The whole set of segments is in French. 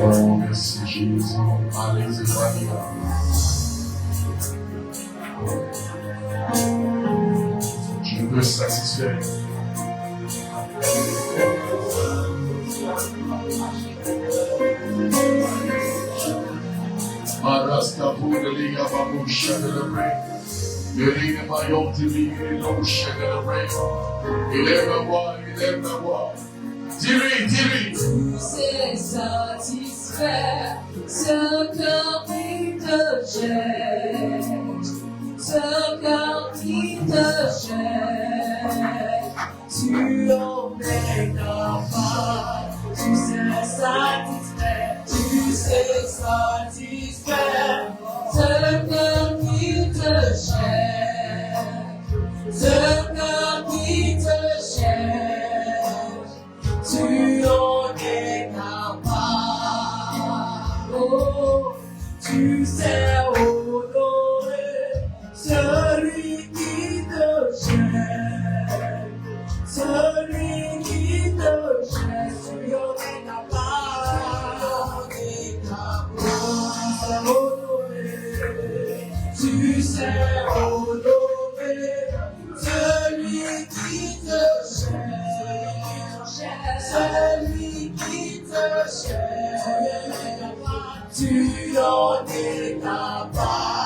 Oh, merci Jésus. Alléluia. Je veux satisfaire. Marasta pour le liga baboucha de le rey. Le liga maillot de liga l'ouche de le rey. Il aime la voix, il aime la voix. Dis-lui, dis-lui. Tu sais satisfaire ce cœur qui te jette, ce cœur qui te jette. Tu en es capable, tu sais satisfaire, tu sais satisfaire ce cœur qui te jette, ce cœur qui te jette. Tu en es capable, oh, tu sais honorer celui qui te jette, celui qui te jette. Tu en es capable, tu sais honorer celui qui te jette. Celui qui te cherche, tu en es capable.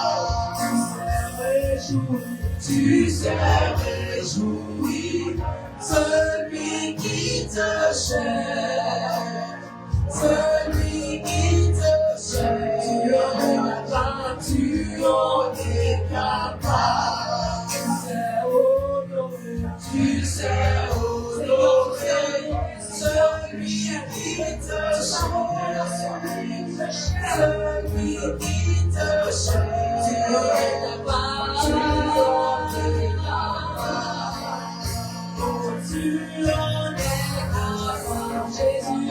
Tu sais réjouir celui qui te cherche, celui qui te cherche. Tu en es capable. Tu sais honorer celui qui te celui qui te cherche, tu en es capable. Tu en es capable, Jésus.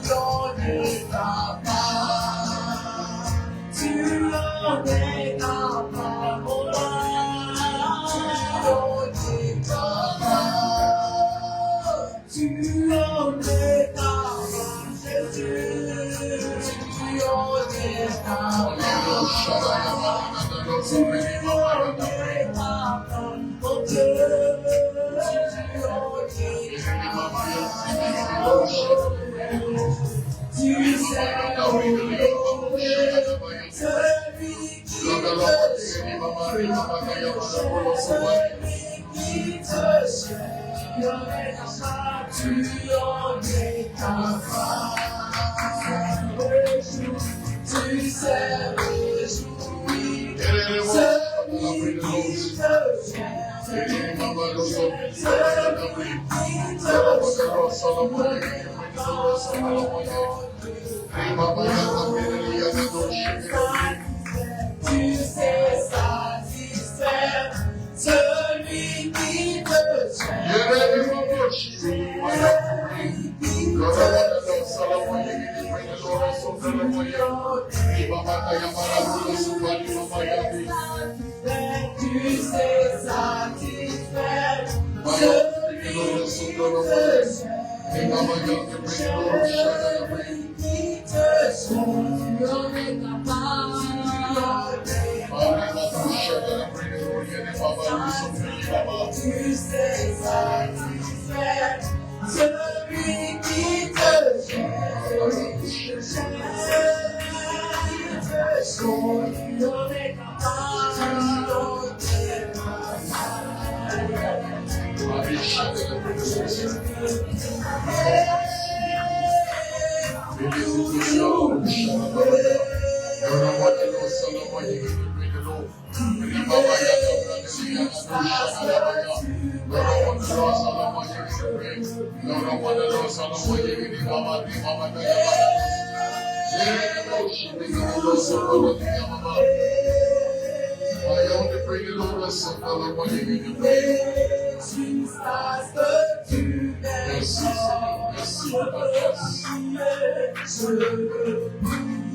Tu en es capable. Tu en es capable, mon roi. Tu en es capable, Jésus. Tu en es capable. Tu en es capable, mon Dieu. Tu sais celui qui te cherche, tu en es capable. Tu sais le jour, celui qui te cherche, tu sais satisfaire celui qui te tu sais satisfaire celui qui te tu sais satisfaire celui qui te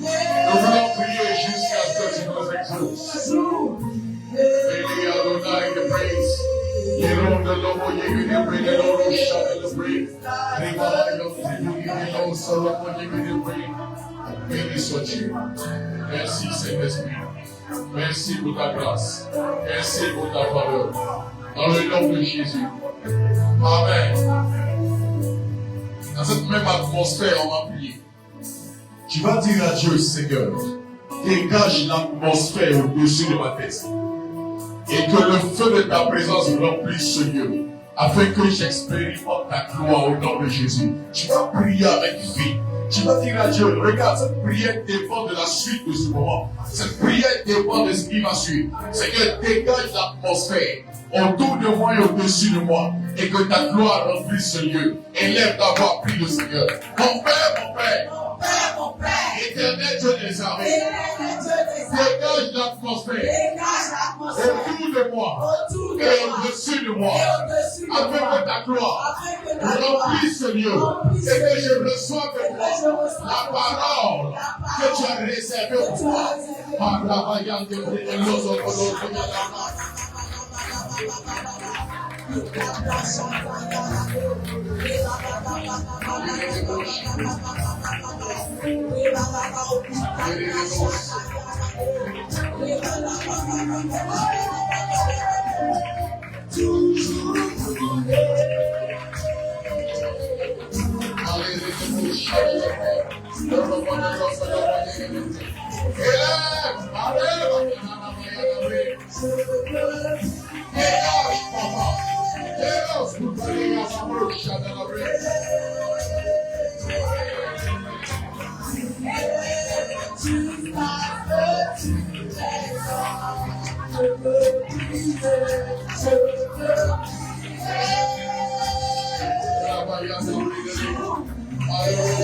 Nous voulons prier jusqu'à ce que tu nous exauces. Béni Adonai de praise. Yéron de l'homme, Yéguné, Béni l'homme, Chade de praise. Béni sois-tu. Merci Saint-Esprit. Merci pour ta grâce. Merci pour ta faveur. Dans le nom de Jésus. Amen. Dans cette même atmosphère, on va prier. Tu vas dire à Dieu, Seigneur, dégage l'atmosphère au-dessus de ma tête. Et que le feu de ta présence remplisse ce lieu. Afin que j'expérimente ta gloire au nom de Jésus. Tu vas prier avec vie. Tu vas dire à Dieu, regarde, cette prière dépend de la suite de ce moment. Cette prière dépend de ce qui va suivre. Seigneur, dégage l'atmosphère autour de moi et au-dessus de moi. Et que ta gloire remplisse ce lieu. Élève ta voix, prie le Seigneur. Mon Père, mon Père. Mon Père, Éternel Dieu des armées, dégage l'atmosphère autour de moi et au-dessus de moi, afin que ta gloire remplisse ce lieu et que je reçoive de toi la parole que tu as réservée pour moi par la vaillante de I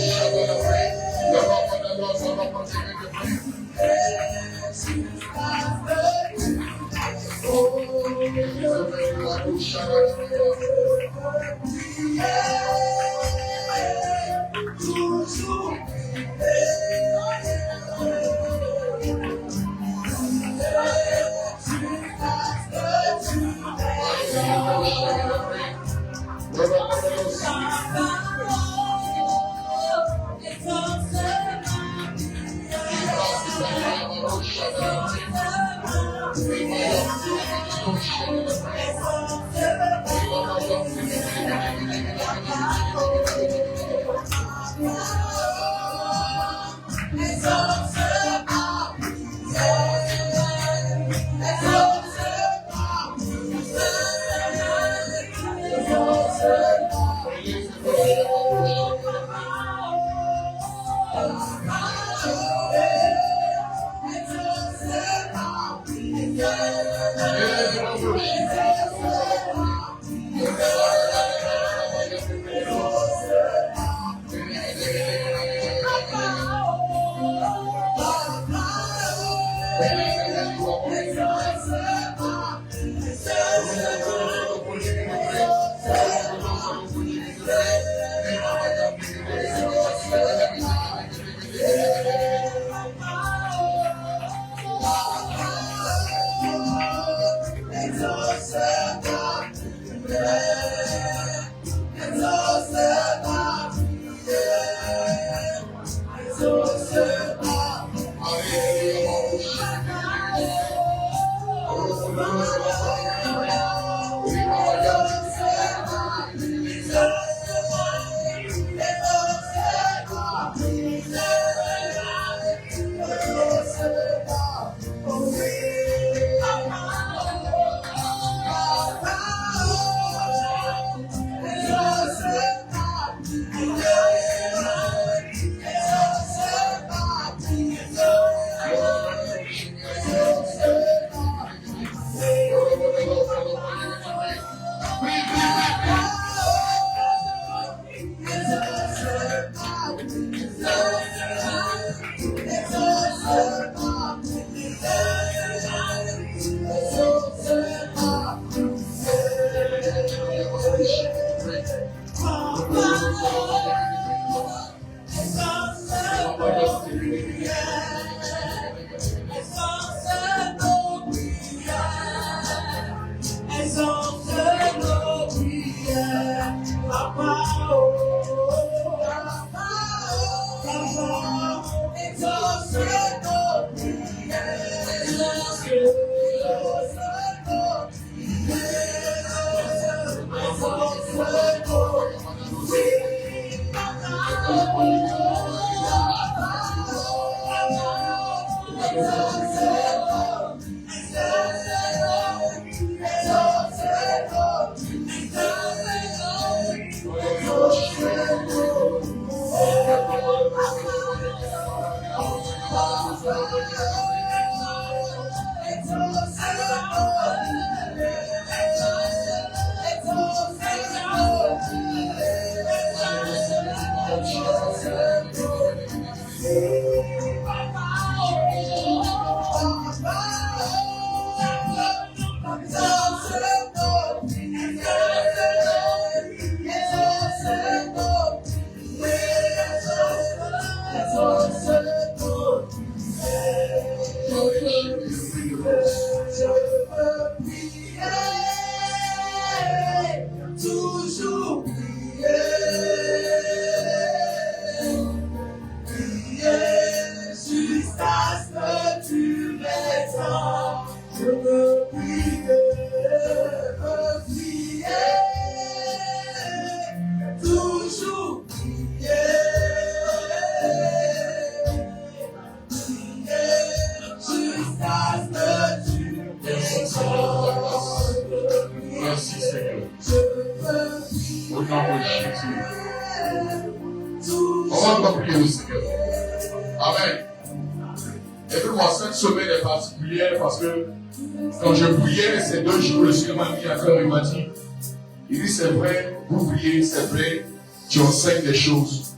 C'est vrai, vous priez, c'est vrai, tu enseignes des choses.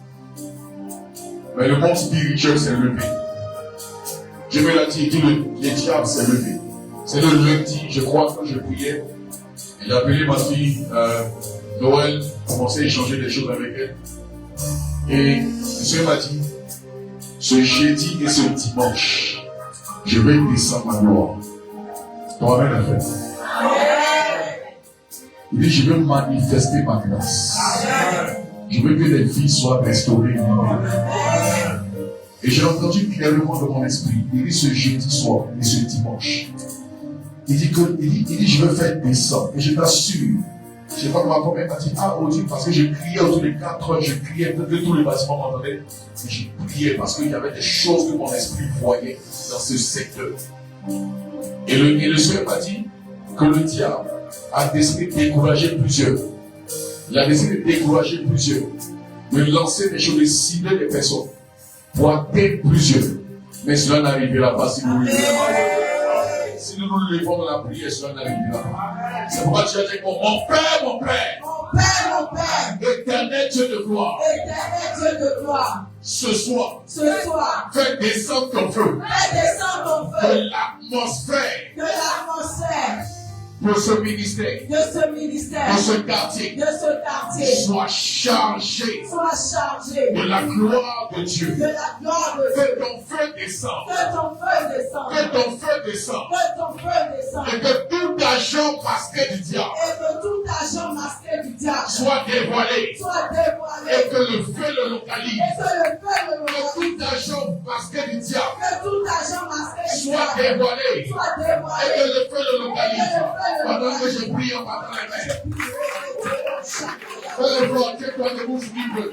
Mais le monde spirituel s'est levé. Je me l'ai dit, le diable s'est levé. C'est le lundi, je crois, quand je priais. J'ai appelé ma fille Noël, commencé à échanger des choses avec elle. Et Le Seigneur m'a dit, ce jeudi et ce dimanche, je vais descendre ma gloire. Ton amen a fait. Il dit, je vais manifester ma grâce. Je veux que les vies soient restaurées. Et j'ai entendu clairement dans mon esprit. Il dit ce jeudi soir et ce dimanche. Il dit, je veux faire descendre. Et je t'assure, je sais pas comment ma mère m'a dit, Dieu, parce que je criais autour des 4 heures, je criais, de tous les bâtiments m'entendaient. Et je priais parce qu'il y avait des choses que mon esprit voyait dans ce secteur. Et le Seigneur m'a dit que le diable a décidé de décourager plusieurs. Il a décidé de décourager plusieurs. De lancer des choses, de cibler des personnes. Pour atteindre plusieurs. Mais cela n'arrivera pas si nous le levons. Si nous nous levons dans la prière, cela n'arrivera pas. C'est pourquoi tu as dit, mon Père, éternel Dieu de gloire, ce soir, fais descendre ton feu, de l'atmosphère, de ce ministère, de ce quartier, soit chargé de la gloire de Dieu. Que ton feu descende. Et que tout agent masqué du diable soit dévoilé. Et que le feu le localise. Que tout agent masqué du diable soit dévoilé. Et que le feu le localise. Pendant que je prie en battant les mains. Fais le voir, tiens-toi debout, s'il vous plaît.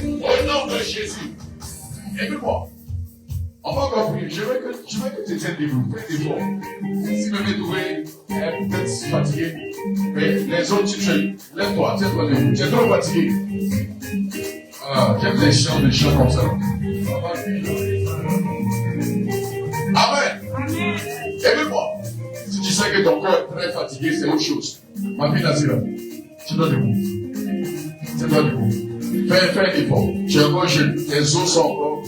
Au nom de Jésus. Écoute-moi. On va encore prier. Je veux que tu tiennes debout. Fais des efforts. Si vous m'avez trouvé peut-être fatigué, mais les autres, tu fais. Lève-toi, tiens-toi debout. Tu es trop fatigué. Ah, j'aime les chants comme ça. Amen. Écoute-moi. Si tu sais que ton corps est très fatigué, c'est autre chose. Ma fille Nazira, tiens-toi debout. Tiens-toi debout. Fais un effort. Tu es encore jeune. Tes os sont encore.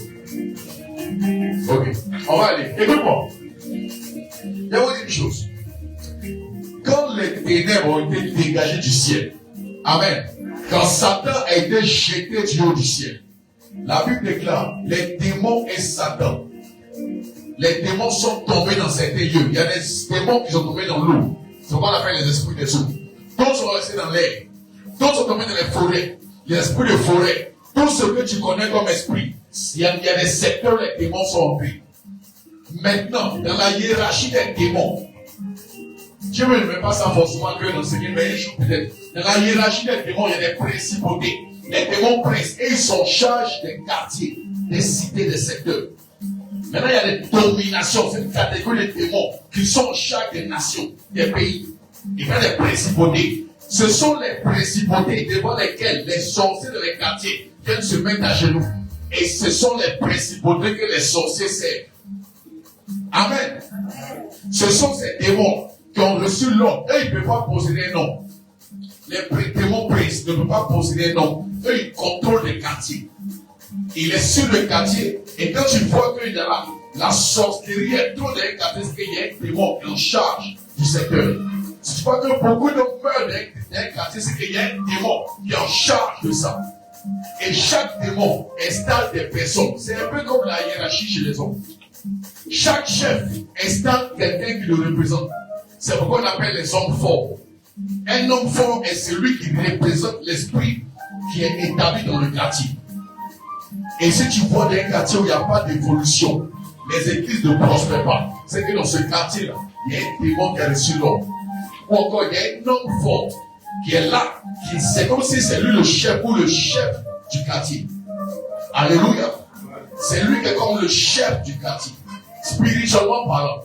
Ok. On va aller. Écoute-moi. Je vais vous dire une chose. Quand les ténèbres ont été dégagées du ciel, amen. Quand Satan a été jeté du haut du ciel, la Bible déclare, les démons et Satan, les démons sont tombés dans certains lieux. Il y a des démons qui sont tombés dans l'eau. C'est ce qu'on appelle les esprits des eaux. D'autres sont restés dans l'air. D'autres sont tombés dans les forêts. Les esprits de forêt. Tout ce que tu connais comme esprit, il y a des secteurs où les démons sont entrés. Maintenant, dans la hiérarchie des démons, Dieu ne met pas ça forcément que dans ce qui est peut-être. Dans la hiérarchie des démons, il y a des principautés. Les démons princes, et ils sont en charge des quartiers, des cités, des secteurs. Maintenant, il y a des dominations, c'est une catégorie de démons qui sont en charge des nations, des pays. Il y a des principautés. Ce sont les principautés devant lesquelles les sorciers de les quartiers viennent se mettre à genoux. Et ce sont les principautés que les sorciers servent. Amen. Ce sont ces démons qui ont reçu l'ordre. Eux, ils ne peuvent pas posséder un nom. Les démons princes ne peuvent pas posséder un nom. Eux, ils contrôlent les quartiers. Il est sur le quartier. Et quand tu vois que la sorcellerie est trop dans le quartier, c'est qu'il y a un démon qui est en charge du secteur. Si tu vois que beaucoup de meurent dans un quartier, c'est qu'il y a un démon qui est en charge de ça. Et chaque démon installe des personnes. C'est un peu comme la hiérarchie chez les hommes. Chaque chef installe quelqu'un qui le représente. C'est pourquoi on appelle les hommes forts. Un homme fort est celui qui représente l'esprit qui est établi dans le quartier. Et si tu vois dans un quartier où il n'y a pas d'évolution, les églises ne prospèrent pas, c'est que dans ce quartier-là, il y a un démon qui a reçu l'ordre. Ou encore, il y a un homme fort qui est là, c'est comme si c'est lui le chef ou le chef du quartier. Alléluia. C'est lui qui est comme le chef du quartier. Spirituellement parlant.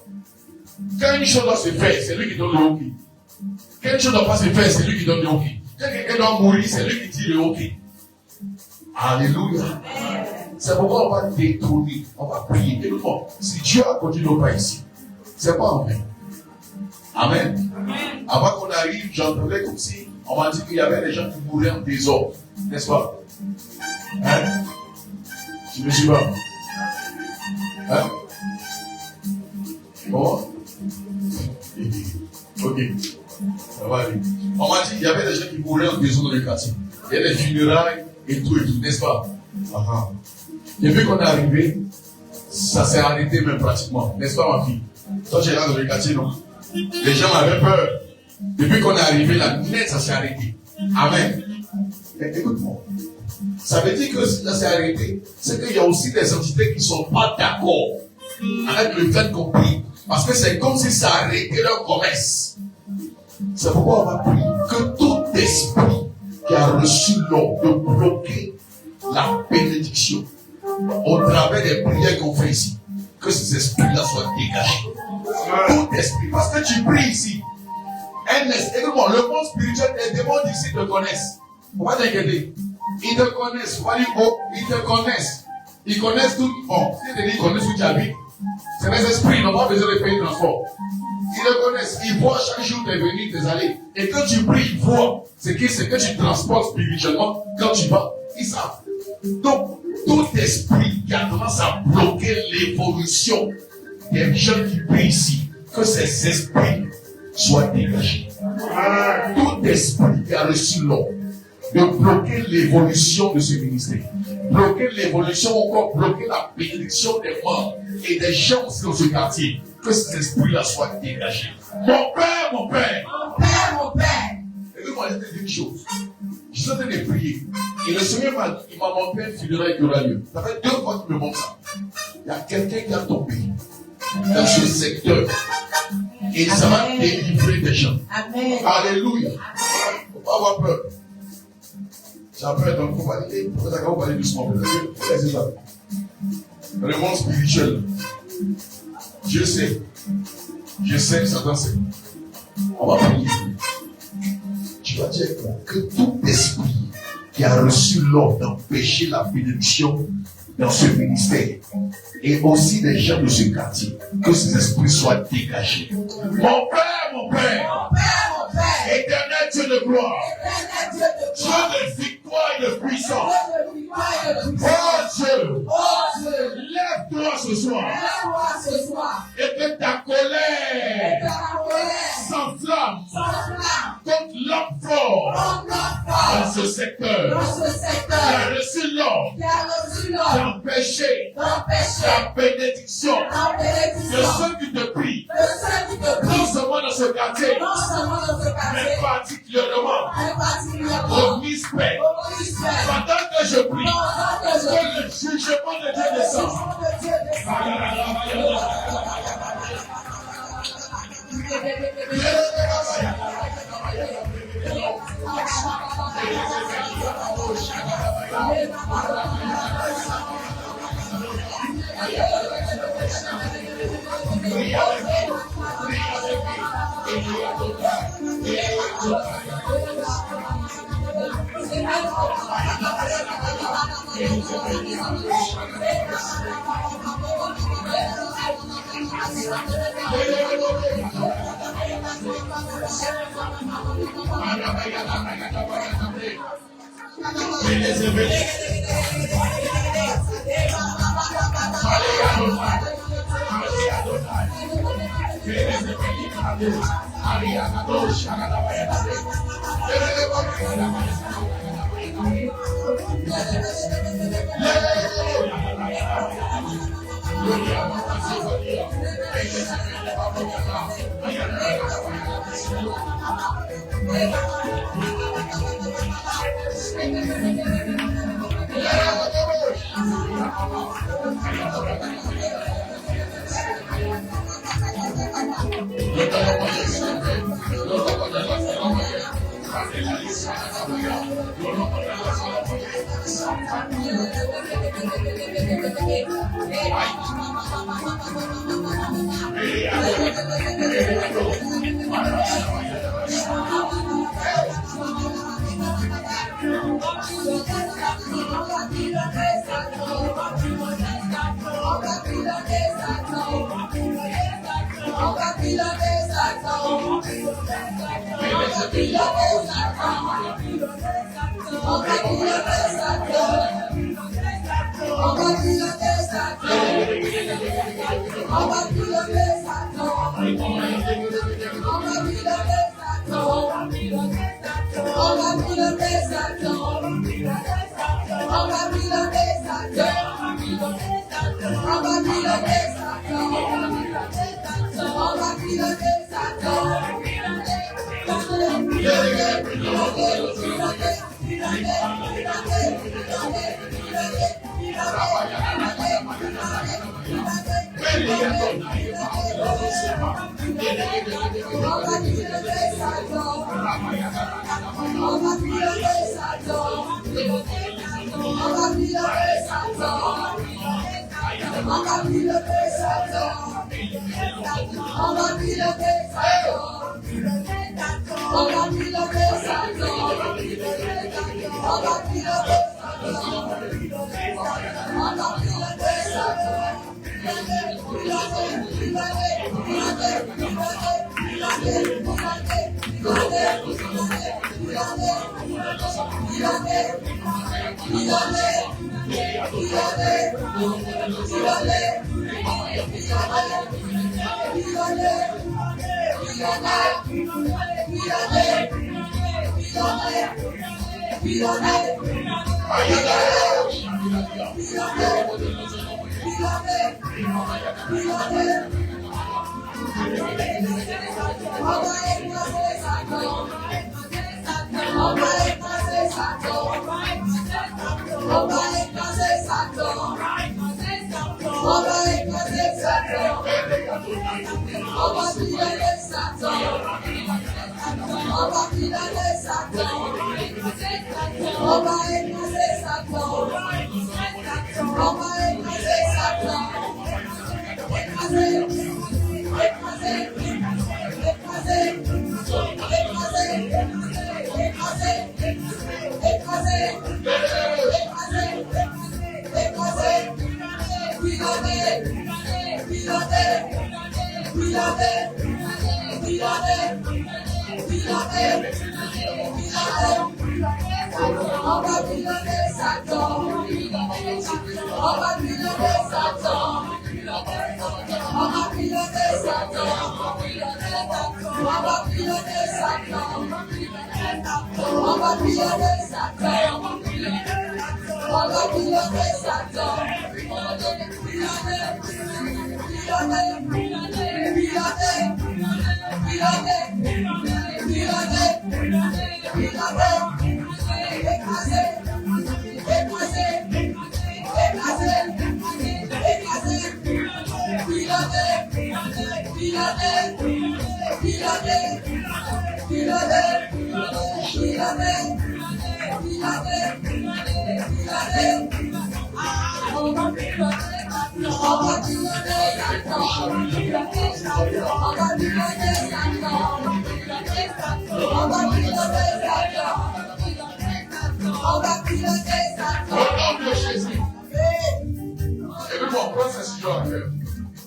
Quand une chose doit se faire, c'est lui qui donne le hockey. Quand une chose ne doit pas se faire, c'est lui qui donne le hockey. Quand quelqu'un doit mourir, c'est lui qui dit le hockey. Alléluia. C'est pourquoi on va détourner, on va prier. Et nous, si Dieu a conduit nos pas ici, c'est pas en vain. Amen. Avant qu'on arrive, j'entendais comme si on m'a dit qu'il y avait des gens qui mouraient en désordre. N'est-ce pas? Hein? Tu me suis pas? Hein? Bon? Ok. Ça va aller. On m'a dit qu'il y avait des gens qui mouraient en désordre dans le quartier. Il y a des funérailles et tout, n'est-ce pas? Depuis qu'on est arrivé, ça s'est arrêté même pratiquement. N'est-ce pas, ma fille? Toi, tu es là dans le quartier, non? Les gens avaient peur. Depuis qu'on est arrivé là, net, ça s'est arrêté. Amen. Mais écoute-moi. Ça veut dire que si ça s'est arrêté, c'est qu'il y a aussi des entités qui ne sont pas d'accord avec le fait qu'on prie. Parce que c'est comme si ça arrêtait leur commerce. C'est pourquoi on va prier que tout esprit qui a reçu l'ordre de bloquer la bénédiction au travers des prières qu'on fait ici, que ces esprits-là soient dégagés. Tout esprit, parce que tu pries ici. Écoute-moi, le monde spirituel, les démons d'ici te connaissent. Faut pas t'inquiéter. Ils te connaissent. Faut pas dire oh, ils te connaissent. Ils connaissent tout. Bon, si ils connaissent où tu habites, c'est les esprits, ils n'ont pas besoin de payer le transport. Ils le connaissent. Ils voient chaque jour tes venir, tes allées. Et quand tu pries, ils voient ce que tu transportes spirituellement quand tu vas. Ils savent. Donc, tout esprit qui a tendance à bloquer l'évolution des gens qui prient ici, que ces esprits soient dégagés. Tout esprit qui a reçu l'ordre de bloquer l'évolution de ce ministère, bloquer l'évolution, encore bloquer la bénédiction des membres et des gens aussi dans ce quartier, que cet esprit-là soit dégagé. Mon Père, mon Père, Mon Père, mon Père. écoute-moi, je vais te dire une chose. Je suis en train de prier. Et le Seigneur m'a montré un funérail qui aura lieu. Ça fait 2 fois qu'il me montre ça. Il y a quelqu'un qui a tombé dans ce secteur. Et ça va délivrer des gens. Amen. Alléluia. Il ne faut pas avoir peur. J'ai peur, donc il faut parler doucement. C'est ça. Dans le monde spirituel, Dieu sait. Je sais que Satan sait. On va prier. Tu vas dire que tout esprit qui a reçu l'ordre d'empêcher la bénédiction dans ce ministère et aussi des gens de ce quartier, que ces esprits soient dégagés. Mon Père, Mon Père, mon Père. éternel Dieu de gloire, Éternel Dieu de Dieu gloire. de victoire et de puissance, Dieu de victoire et de oh puissance. Dieu, Oh Dieu, lève-toi ce soir lève-moi ce soir. et que ta Et colère ta colère s'enflamme s'enflamme contre l'homme fort comme notre dans force ce secteur dans ce qui a secteur reçu l'ordre qui a reçu l'ordre d'empêcher d'empêcher la bénédiction la de bénédiction ceux qui te prient, de ceux qui te non prient, seulement dans ce quartier, non seulement dans ce mais quartier, particulièrement mais particulièrement au ministère. au ministère. Pendant que je prie, Pendant que je que le jugement de Dieu descend. de Dieu descend.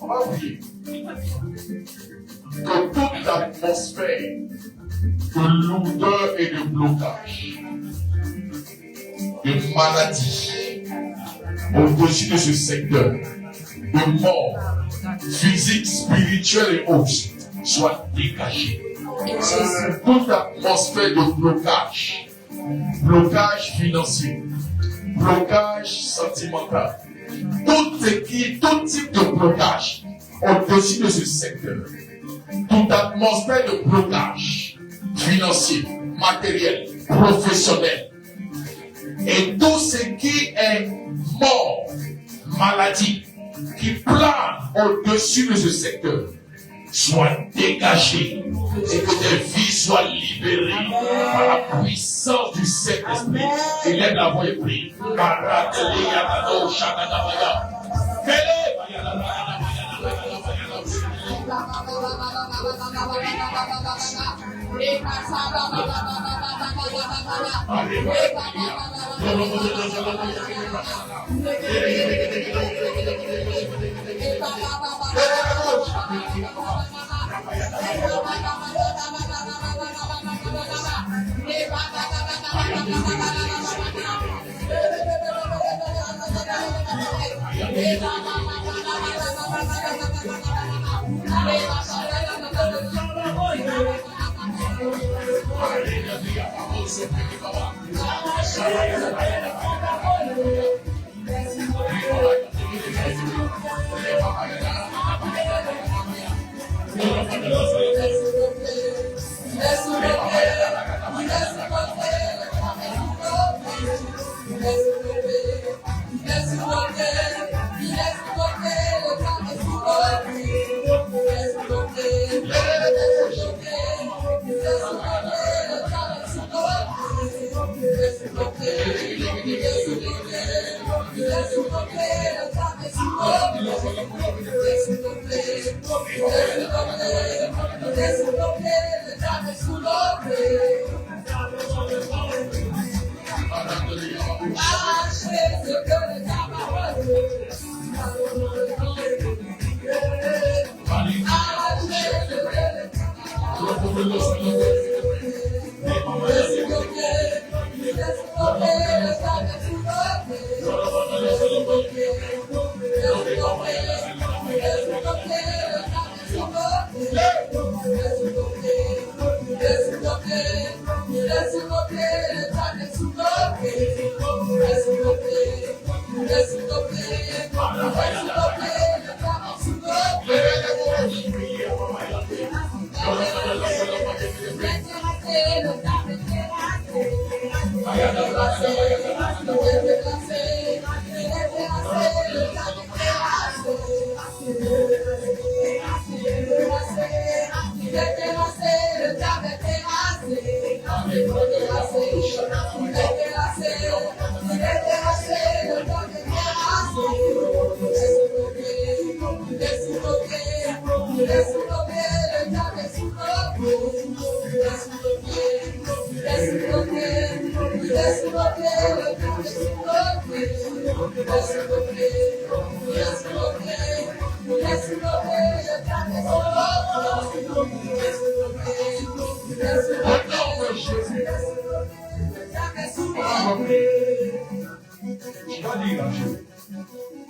On va oublier que toute l'atmosphère de lourdeur et de blocage, de maladie, au-dessus de ce secteur, de mort physique, spirituelle et autres, soit dégagée. Toute atmosphère de blocage, blocage financier, blocage sentimental, tout type de blocage au-dessus de ce secteur, toute atmosphère de blocage financier, matériel, professionnel, et tout ce qui est mort, maladie, qui plane au-dessus de ce secteur, soit dégagé et que tes vies soient libérées par la puissance du Saint-Esprit. Élève la voix et prie.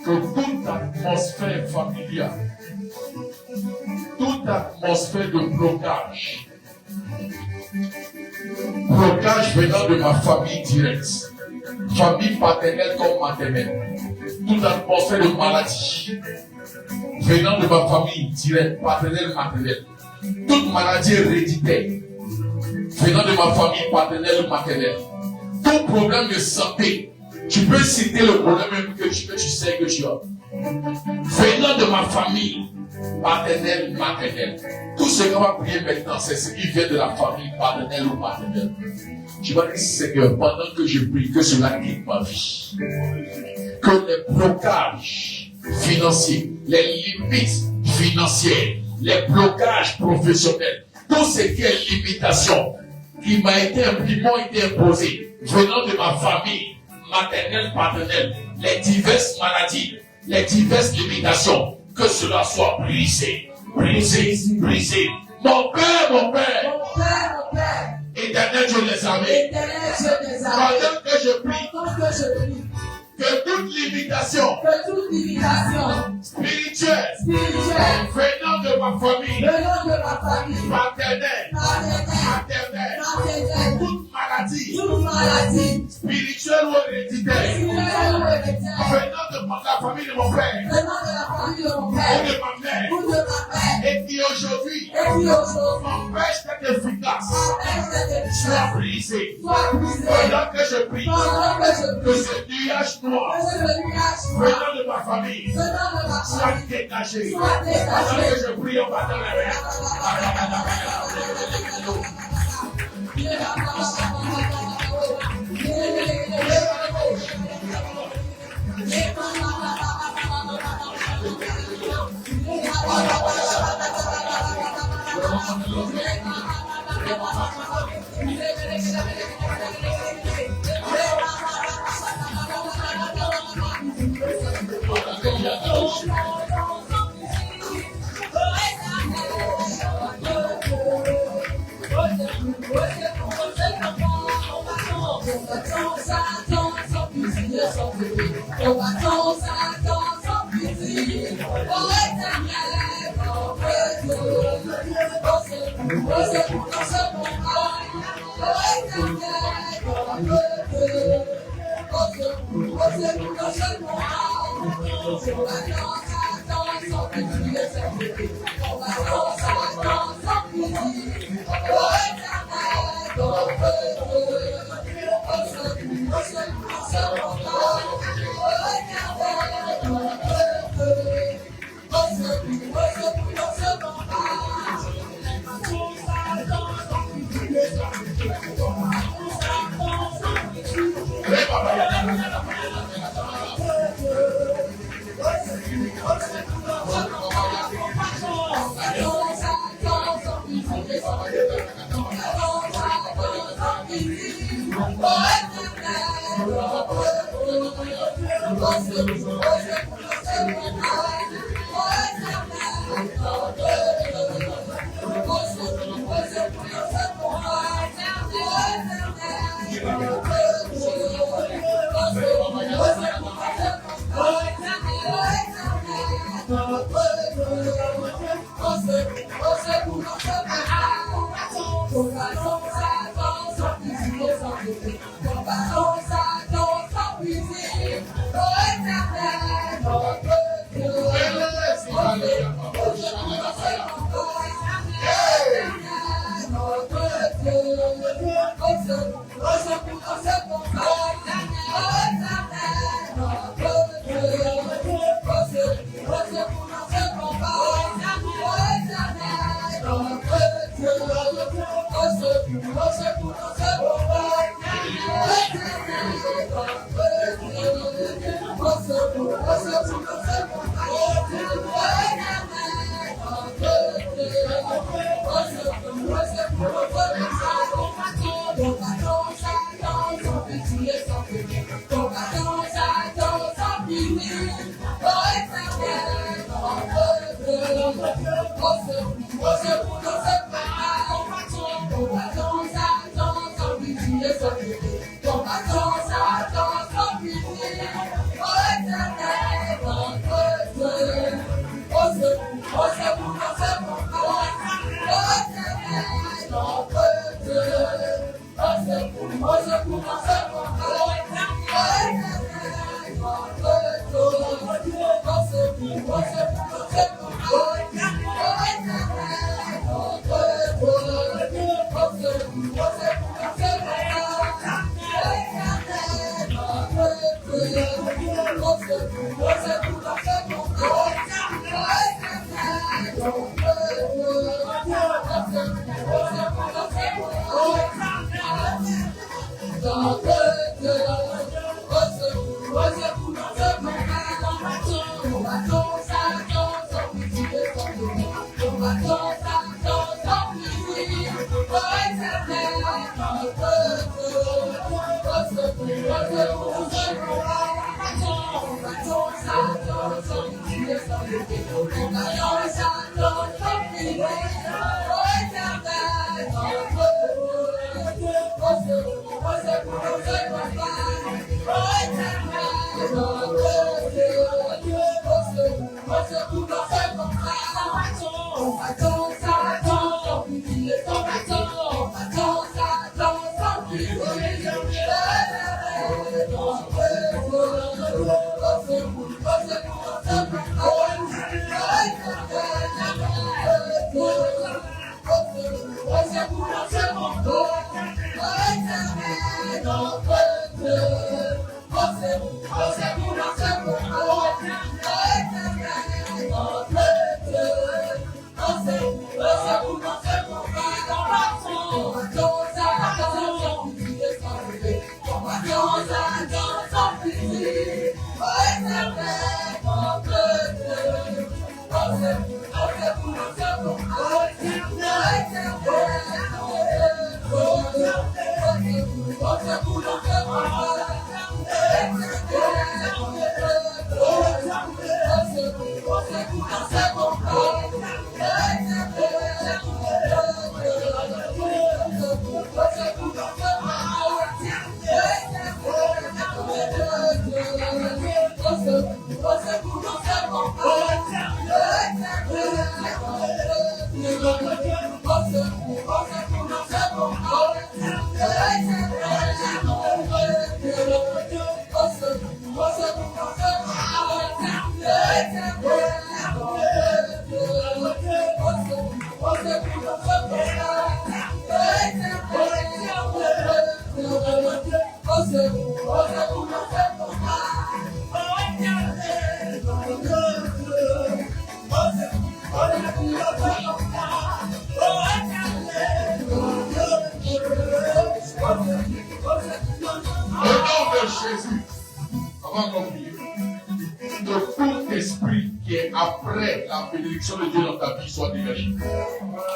Toute atmosphère familiale, toute atmosphère de blocage venant de ma famille directe, famille paternelle comme maternelle, toute atmosphère de maladie venant de ma famille directe, paternelle, maternelle, toute maladie héréditaire venant de ma famille paternelle ou maternelle, tout problème de santé, tu peux citer le problème même que tu sais que tu as, venant de ma famille paternelle, maternelle, tout ce qu'on va prier maintenant, c'est ce qui vient de la famille paternelle ou maternelle. Tu vas dire, Seigneur, pendant que je prie, que cela quitte ma vie, que les blocages financiers, les limites financières, les blocages professionnels, tout ce qui est limitation qui m'ont été imposées venant de ma famille maternelle, paternelle, les diverses maladies, les diverses limitations, que cela soit brisé, brisé, brisé. Mon Père, Éternel Dieu des armées, pendant que je prie, que toute limitation spirituelle venant de ma famille paternelle, maternelle, toute maladie spirituelle ou héréditaire venant de la famille de mon père ou de ma mère et qui aujourd'hui m'empêche d'être efficace, soit brisé. Pendant que je prie, que ce nuage noir venant de ma famille soit dégagé. Pendant que je prie, on va dans la mer. De Dieu dans ta vie soit dégagé.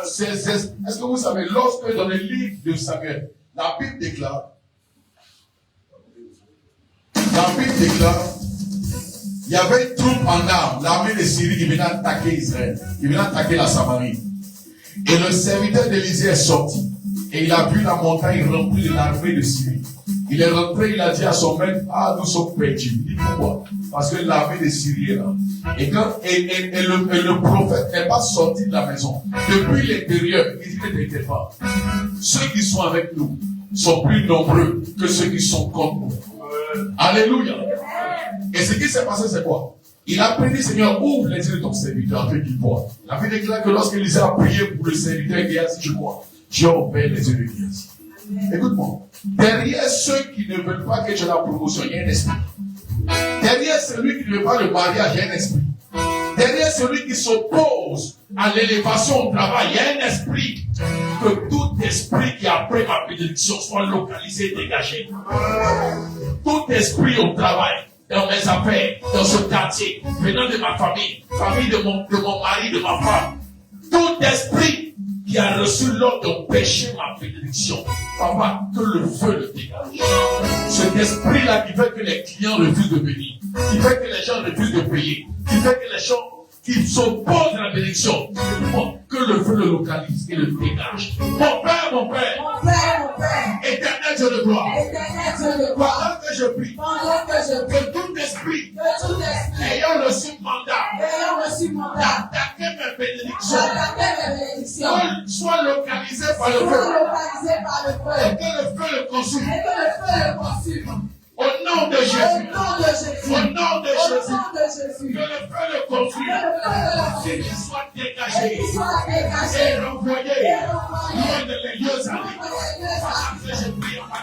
Est-ce que vous savez, lorsque dans le livre de Samuel, la Bible déclare, il y avait une troupe en armes, l'armée de Syrie qui venait attaquer Israël, qui venait attaquer la Samarie. Et le serviteur d'Élisée est sorti, et il a vu la montagne remplie de l'armée de Syrie. Il est rentré, il a dit à son maître, ah, nous sommes perdus. Il dit pourquoi? Parce que l'armée des Syriens là. Et le prophète n'est pas sorti de la maison. Depuis l'intérieur, il dit ne t'inquiète pas. Ceux qui sont avec nous sont plus nombreux que ceux qui sont contre nous. Alléluia. Et ce qui s'est passé, c'est quoi? Il a prié, Seigneur, ouvre les yeux de ton serviteur afin qu'il voit. La Bible déclare que lorsqu'Élisée a prié pour le serviteur Géasi, tu vois, Dieu a ouvert les yeux de Géasi. Écoute-moi, derrière ceux qui ne veulent pas que tu aies la promotion, il y a un esprit. Derrière celui qui ne veut pas le mariage, il y a un esprit. Derrière celui qui s'oppose à l'élévation au travail, il y a un esprit. Que tout esprit qui après ma bénédiction soit localisé et dégagé. Tout esprit au travail, dans mes affaires, dans ce quartier, venant de ma famille, famille de mon mari, de ma femme, tout esprit qui a reçu l'ordre d'empêcher ma bénédiction, papa, que le feu le dégage. Cet esprit-là qui fait que les clients refusent de venir, qui fait que les gens refusent de payer, qui fait que les gens qui s'opposent à la bénédiction, que le feu le localise et le dégage. Mon Père, éternel Dieu de gloire, pendant que je prie, que tout esprit ayant reçu mandat d'attaquer mes bénédictions soit localisé par le feu et que le feu le consume. Au nom de Jésus. Au nom de Jésus. Que le feu le consume. Qu'il soit dégagé. Et renvoyé. Loin de les lieux amis. Que je prie en ma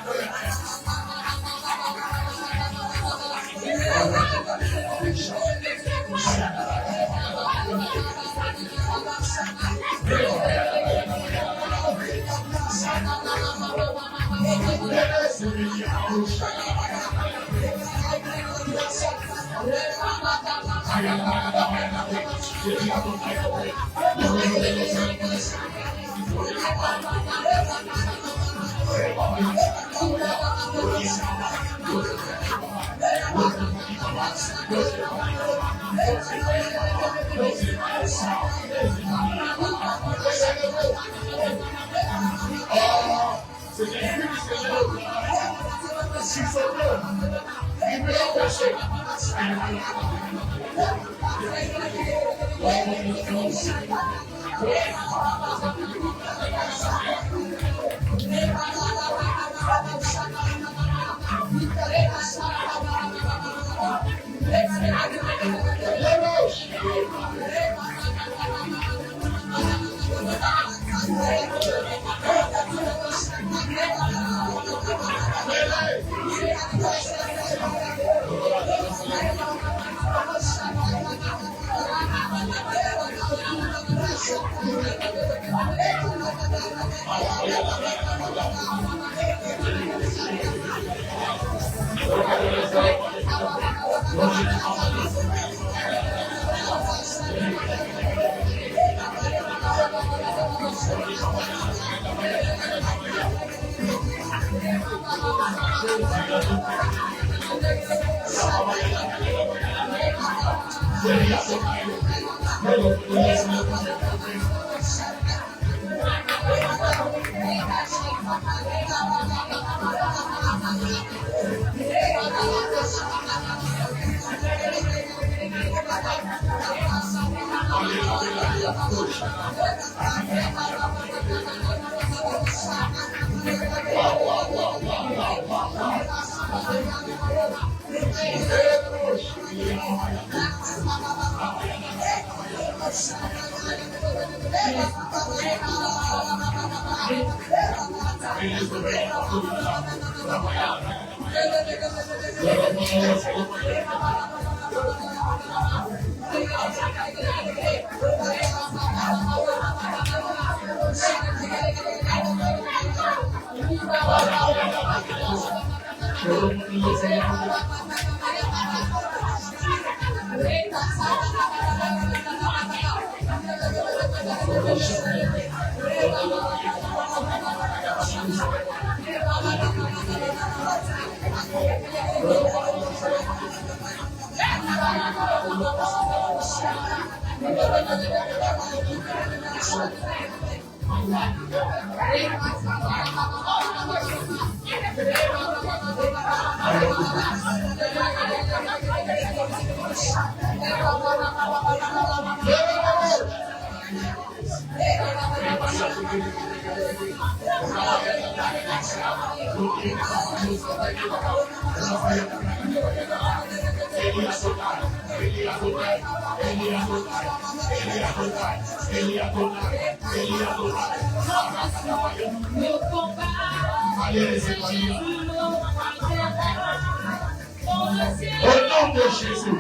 Au nom de Jésus.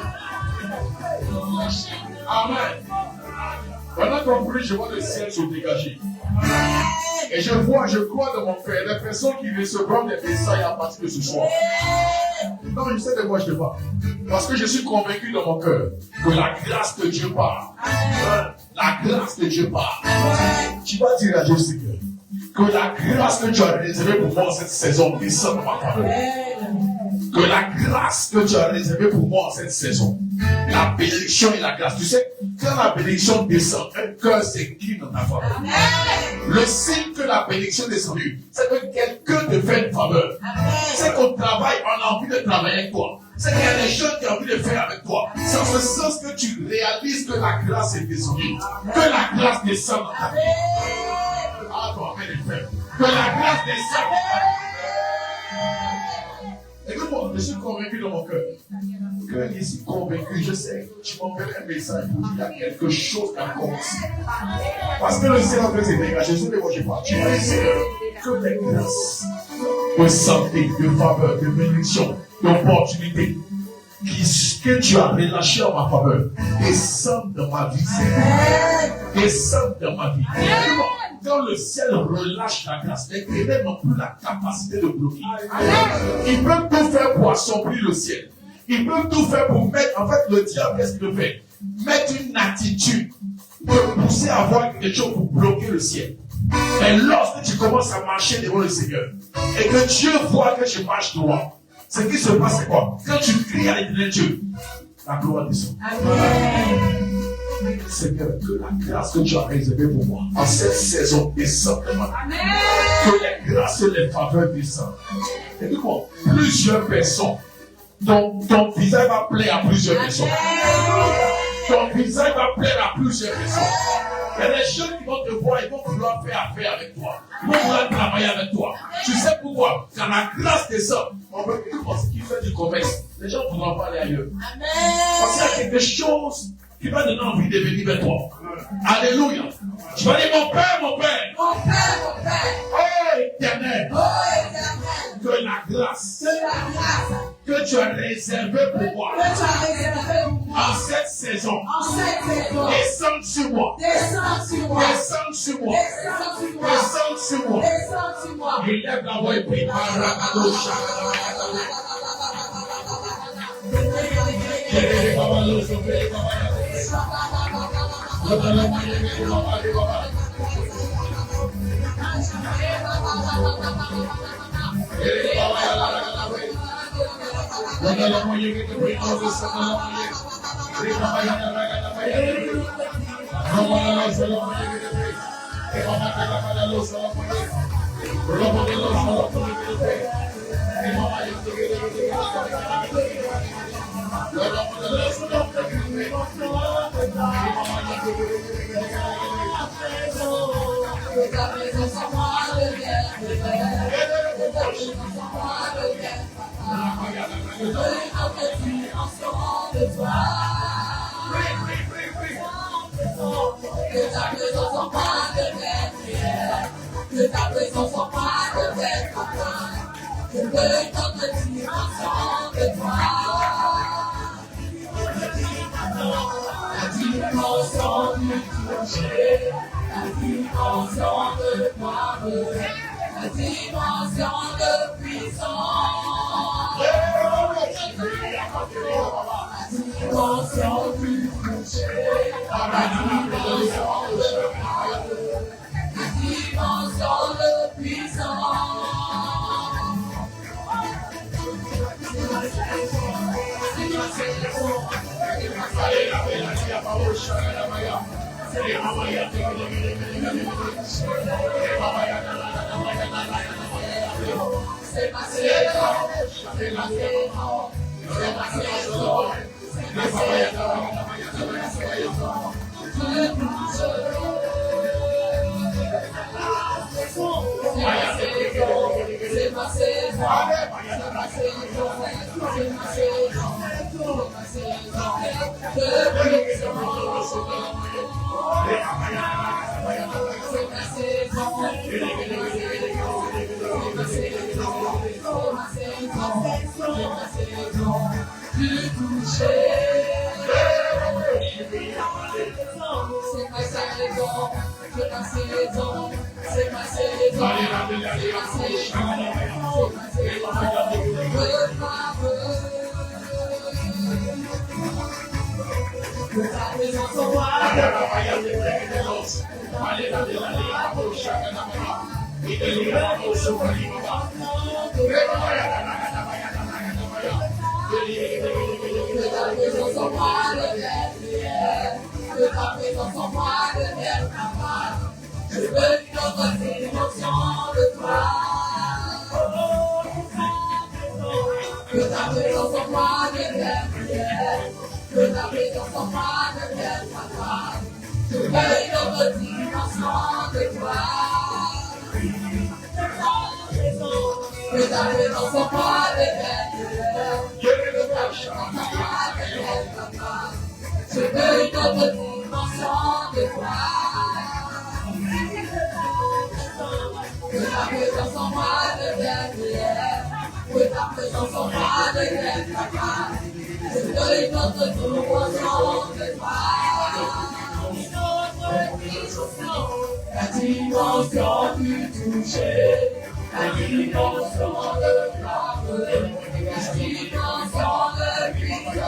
Amen. Pendant qu'on prie, je vois le ciel se dégager. Et je crois dans mon cœur, les personnes qui recevront des messages à partir de ce soir. Non, je sais de quoi je te parle. Parce que je suis convaincu dans mon cœur que la grâce de Dieu part. La grâce de Dieu part. Tu vas dire à Dieu, Seigneur, que la grâce que tu as réservée pour moi cette saison descende dans ma faveur. Que la grâce que tu as réservée pour moi cette saison, la bénédiction et la grâce. Tu sais, quand la bénédiction descend, un cœur s'incline dans ta faveur. Le signe que la bénédiction est descendue, c'est que quelqu'un te fait une faveur. C'est qu'au travail, on a envie de travailler avec toi. C'est qu'il y a des choses qui ont envie de faire avec toi. C'est en ce sens que tu réalises que la grâce est descendue. Que la grâce descend dans ta vie. Ah, toi, mes frères. Que la grâce descend dans ta vie. Écoute-moi, je suis convaincu dans mon cœur. Que je suis convaincu, je sais. Tu m'enverras un message pour dire qu'il y a quelque chose qui a commencé. Parce que le ciel en fait s'est dégagé. Je sais de quoi je parle. Tu vas essayer que les grâces de santé, de faveur, de bénédiction, d'opportunité que tu as relâché en ma faveur descendent dans ma vie. Descendent dans ma vie. Quand le ciel relâche la grâce, les ténèbres n'ont plus la capacité de bloquer. Ils peuvent tout faire pour assombrir le ciel. Ils peuvent tout faire pour mettre, en fait, le diable, qu'est-ce qu'il fait? Mettre une attitude pour pousser à voir quelque chose pour bloquer le ciel. Mais lorsque tu commences à marcher devant le Seigneur, et que Dieu voit que je marche droit, ce qui se passe, c'est quoi? Quand tu cries à l'éternel Dieu, la gloire descend. Seigneur, que la grâce que tu as réservée pour moi en cette saison descende. Que les grâces et les faveurs descendent. Et puis quoi? Plusieurs personnes. Ton visage va plaire à plusieurs personnes. Ton visage va plaire à plusieurs personnes. Il y a des gens qui vont te voir, ils vont vouloir faire affaire avec toi. Ils vont vouloir travailler avec toi. Tu sais pourquoi? Quand la grâce descend, on veut que ce qui fait du commerce, les gens ne pourront pas aller ailleurs. Parce qu'il y a quelque chose qui va donner envie de venir vers toi. Alléluia. Tu vas dire, mon Père, mon Père. Mon Père, mon Père. Oh éternel. Oh éternel. Que la grâce. Que la grâce. Que tu as réservée pour moi. Que tu as réservée pour moi. En cette saison. En cette saison. Descends sur moi. Descends sur moi. Descends sur moi. Descends sur moi. Descends sur moi. Descends sur moi. Élève la voix et prie. c'est ma saison, c'est ma saison, c'est ma saison, c'est ma saison, c'est ma je veux une autre dimension de toi. Que ta présence en moi devienne prière. Que ta présence en moi devienne papa. Je veux une autre dimension de toi. Que ta présence en moi devienne prière. Que ta présence en moi devienne papa. Je veux une autre dimension de toi. Que ta présence en moi devienne prière. Que ta présence en moi devienne papa. Je veux une autre dimension de toi. La dimension du toucher. La dimension de l'amour. La dimension de puissance.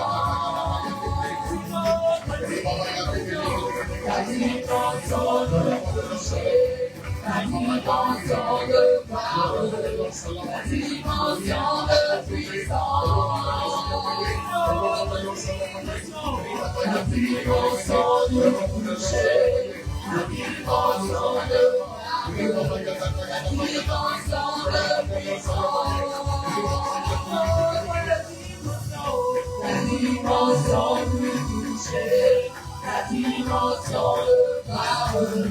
La dimension de toucher. La dimension de parole, la dimension de puissance, la dimension de toucher, la dimension de parole, la dimension de puissance, la dimension du toucher, la dimension de parole.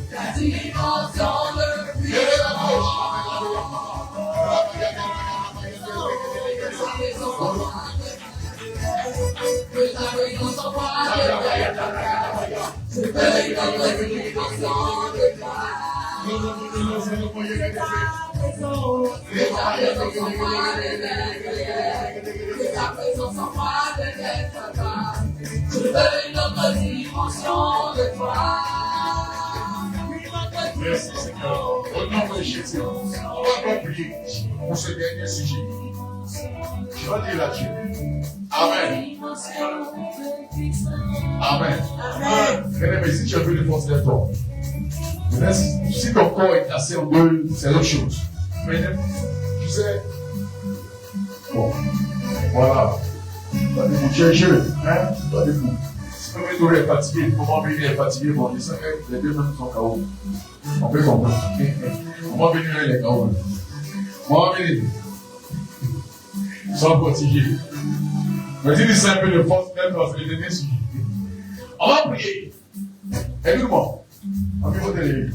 La dimension de puissance. Que ta présence en moi devienne papa. Je veux une autre dimension de toi. Que ta présence en moi devienne prière. Que ta présence en moi devienne papa. Je veux une autre dimension de toi. Merci Seigneur. Au nom de Jésus, on va prier pour ce dernier sujet. Je vais dire à Dieu. Amen. Amen. Bien-aimé, si tu as vu le force d'effort, si ton corps est cassé en deux, c'est autre chose. Mais tu sais, bon, voilà. Tu es jeune, hein? Tu dois debout. Si tu es fatigué, comment venir est fatigué, bon, je sais que les deux mêmes sont KO. On peut comprendre. Comment venir les KO? Comment venir? Ils sont fatigués. Mais si c'est un peu de force, même parce que les derniers suivis. On va prier. Aide-moi. On va voter les.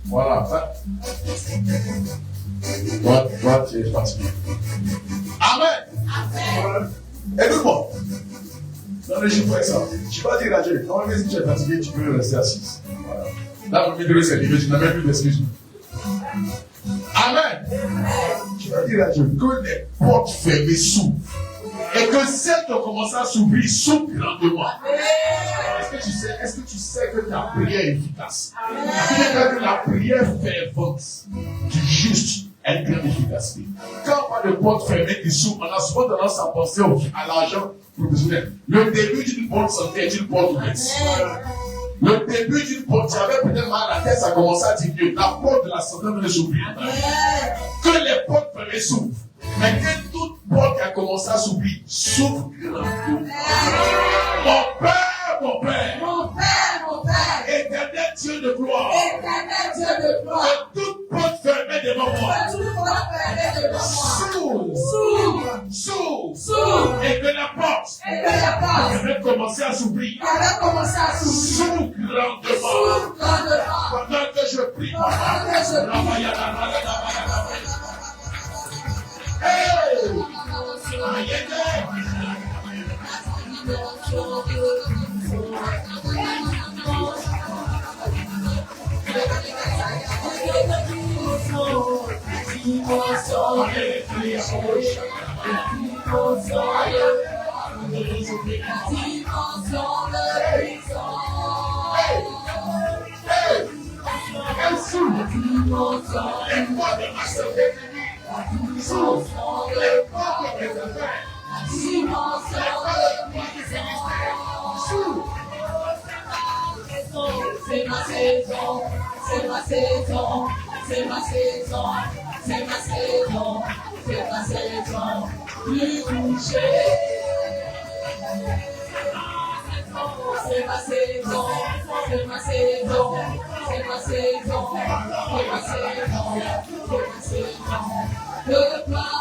Voilà. Toi, tu es fatigué. Amen. Aide-moi. Non, mais je fais ça. Tu vas dire à Dieu, quand même, si tu es fatigué, tu peux rester assis. Voilà. Là, le milieu c'est libre, tu n'as même plus d'excuses. Amen. Tu vas dire à Dieu que les portes fermées s'ouvrent. Et que celles qui ont commencé à s'ouvrir s'ouvrent grandement. Est-ce que tu sais que ta prière est efficace? Que la prière fervente du juste a une grande efficacité. Quand on parle de portes fermées qui s'ouvrent, on a souvent tendance à penser à l'argent professionnel. Le début d'une bonne santé est une porte ouverte. Le début d'une porte, tu avais peut-être mal à la tête, ça commençait à diminuer. La porte de la santé venait s'ouvrir. Que les portes fermées s'ouvrent. Mais que toute porte qui a commencé à s'ouvrir s'ouvre grandement. Mon Père, éternel Dieu de gloire, que toute porte fermée devant moi commencé à s'ouvrir. Elle a commencé à s'ouvrir. S'ouvre grandement. S'ouvre grandement. Pendant que je prie, Pendant que je prie. Hey! C'est ma saison, c'est ma saison, c'est ma saison, c'est ma saison, c'est ma saison, plus touché. C'est ma saison, c'est ma saison, c'est ma saison, c'est ma saison, c'est ma saison, de gloire.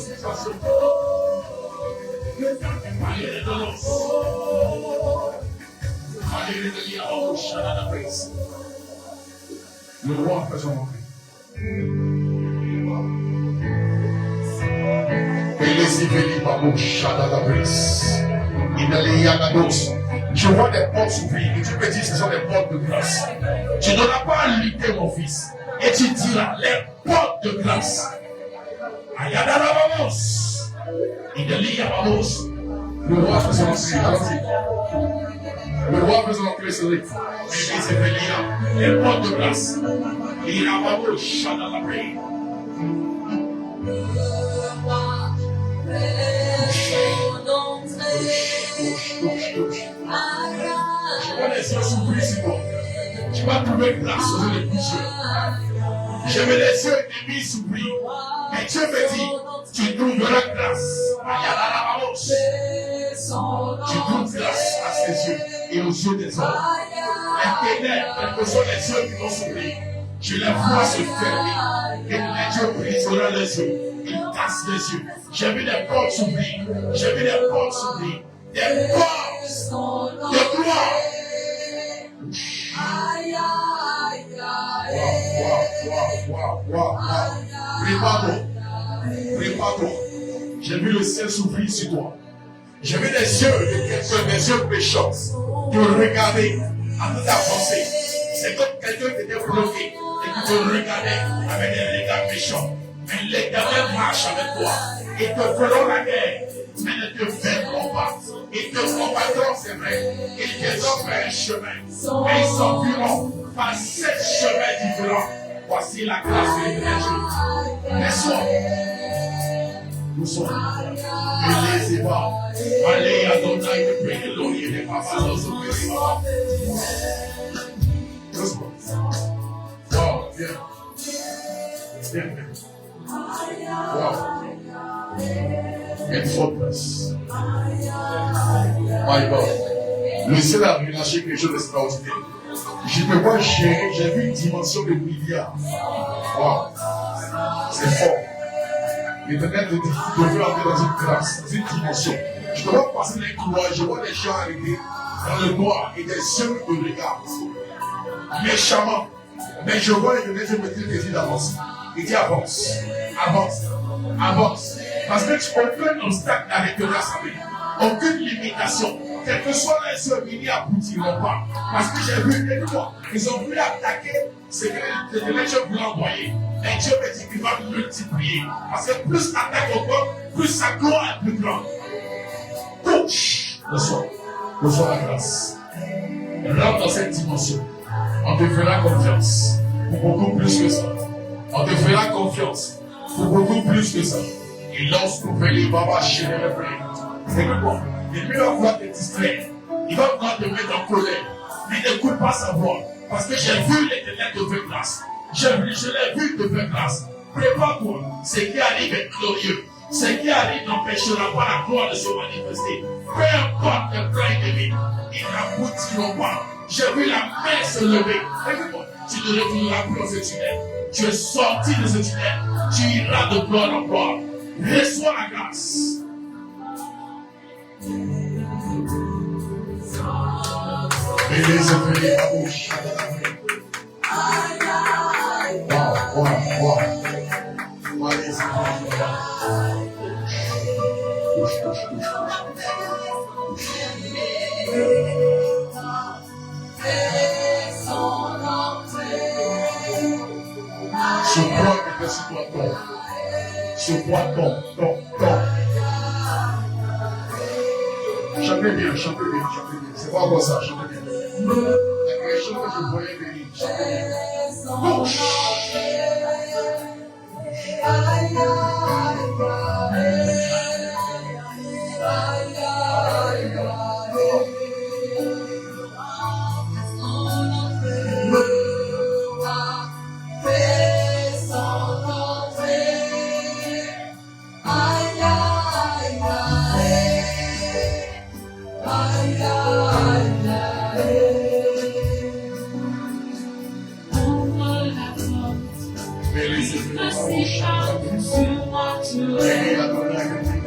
situation. Le roi fait son entrée. Je vois des portes s'ouvrir et tu peux dire ce sont des portes de grâce. Tu n'auras pas à lutter, mon fils. Et tu diras les portes de grâce. Le roi fait son entrée. Le roi fait son entrée, c'est vrai. Les portes de grâce. Il a vraiment chada la paix. Je vois les yeux s'ouvrir sur toi. Tu vas trouver grâce aux yeux des plusieurs. Je vais les yeux ennemis s'ouvrir. Et Dieu me dit, tu trouveras grâce. Tu trouves grâce à ses yeux et aux yeux des hommes. Les ténèbres, quels que sont les yeux qui vont s'ouvrir, je les vois se fermer. Et les dieux briseront les yeux. Ils cassent les yeux. J'ai vu des portes s'ouvrir. J'ai vu des portes s'ouvrir. Des portes de gloire. Wow. Prépare-toi. Prépare-toi. J'ai vu le ciel s'ouvrir sur toi. J'ai vu des yeux péchants te regarder avant d'avancer. C'est comme quelqu'un qui était bloqué et qui te regardait avec des regards méchants. Mais l'Éternel marche avec toi. Ils te feront la guerre, mais ne te vaincront pas. Ils te combattront, c'est vrai. Ils te offrent un chemin. Mais ils s'enfuiront par 7 chemins différents. Voici la grâce de l'éternel. Laisse-moi. Nous sommes. Laissez-moi. Allez, Adonai, de prier de l'eau et des papas dans ce pays. Laisse-moi. Oh, viens. Viens. Wow. Une forteresse. My God. Le ciel a relâché quelque chose d'extraordinaire. Je te vois gérer, j'ai vu une dimension de milliards. Wow. C'est fort. L'Éternel te dit, tu devrais entrer dans une grâce, dans une dimension. Je te vois passer dans les couloirs, je vois des gens arriver dans le noir et des yeux de regard. Méchamment. Mais je vois l'Éternel me dire d'avancer. Il dit avance, avance, avance. Parce que aucun obstacle n'arrêtera sa vie. Aucune limitation. Quel que soit les œuvres, ils n'y aboutiront pas. Parce que j'ai vu, écoute-moi, ils ont voulu attaquer ce que l'Éternel voulait envoyer. Et Dieu me dit qu'il va multiplier. Parce que plus attaque au corps, plus sa gloire est plus grande. Touche. Reçois la grâce. Rentre dans cette dimension. On te fera confiance pour beaucoup plus que ça. On te fera confiance pour beaucoup plus que ça. Et lorsque vous venez, Baba, chez les frères, c'est que bon, il va vouloir te distraire. Il va vouloir te mettre en colère. Mais n'écoute pas sa voix. Parce que j'ai vu l'Éternel te faire grâce. Je l'ai vu te faire grâce. Prépare-toi. Ce qui arrive est glorieux. Ce qui arrive n'empêchera pas la gloire de se manifester. Peu importe le plan ennemi, ils n'aboutiront pas. J'ai vu la main se lever. Écoute-moi, tu ne retourneras plus dans ce tunnel. Tu es sorti de ce tunnel. Tu iras de gloire en gloire. Reçois la grâce. Et les appelés à bouche. Wow. Ce point est sur toi, tombe. Ce point tombe. Chantez bien. C'est pas comme ça, chantez bien. La création que je voyais venir, chantez bien. Bouche.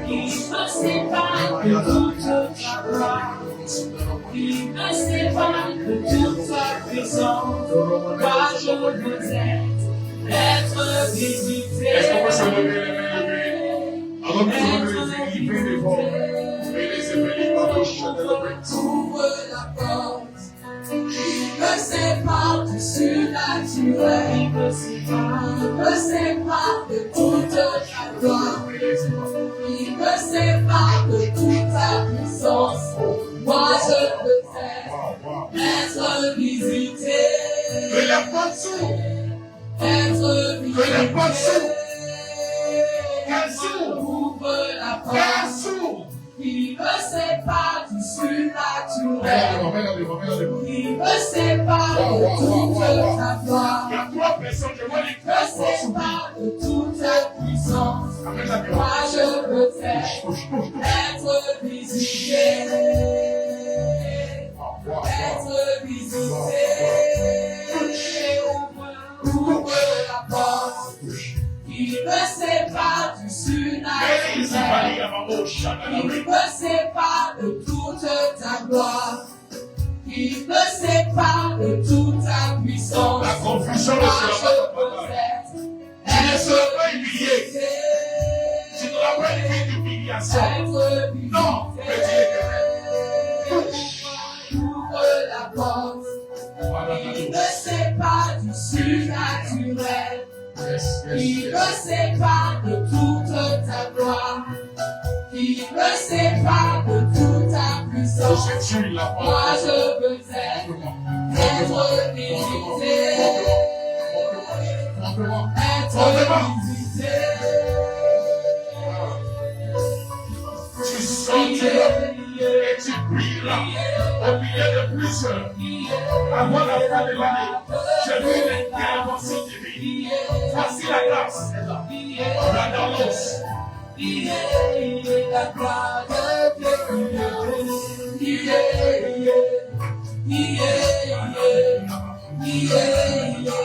Il ne sépare de toute ta gloire. Il ne sépare de toute ta puissance. Moi je veux être visité. Est-ce qu'on peut se lever les mains levées? Alors que vous levez les devant. Mais les épées, ouvre la porte. Il me sépare du surnaturel. Il me sépare de toute ta gloire. Il me sépare de toute ta puissance. Moi je peux être visité. Que la porte s'ouvre. Être visité. Que la porte s'ouvre. Qu'elle s'ouvre. Ouvre la porte. Qu'elle s'ouvre. Il me sépare du surnaturel. Il me sépare de toute ta gloire. Il y a trois personnes, je vois les Il me sépare de toute ta puissance. Moi je veux être visité. Être visité. Ouvre la porte. Il me sépare du surnaturel. Il me sépare de toute ta gloire. Il me sépare de toute ta puissance. La confusion ne sera pas. Tu ne seras pas humilié. Tu n'auras pas une vie d'humiliation. Non, mais tu es ouvre la porte. Il me sépare du surnaturel. Il me sépare de toute ta gloire. Il me sépare de toute ta puissance. Moi je veux être visité. Être visité. Tu sortiras et tu brilleras au milieu de plusieurs. Avant la fin de l'année, j'ai vu l'intervention divine. Voici la grâce. La danse. La gloire de Dieu.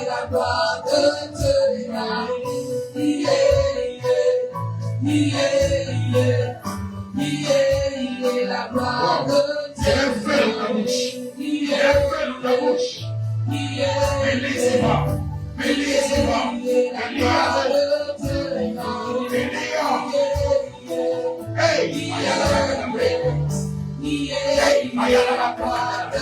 La gloire de Dieu. La gloire de Dieu. Il a fait la bouche. Bénis-moi. Bénis-moi. La gloire de Dieu. Hey, La gloire de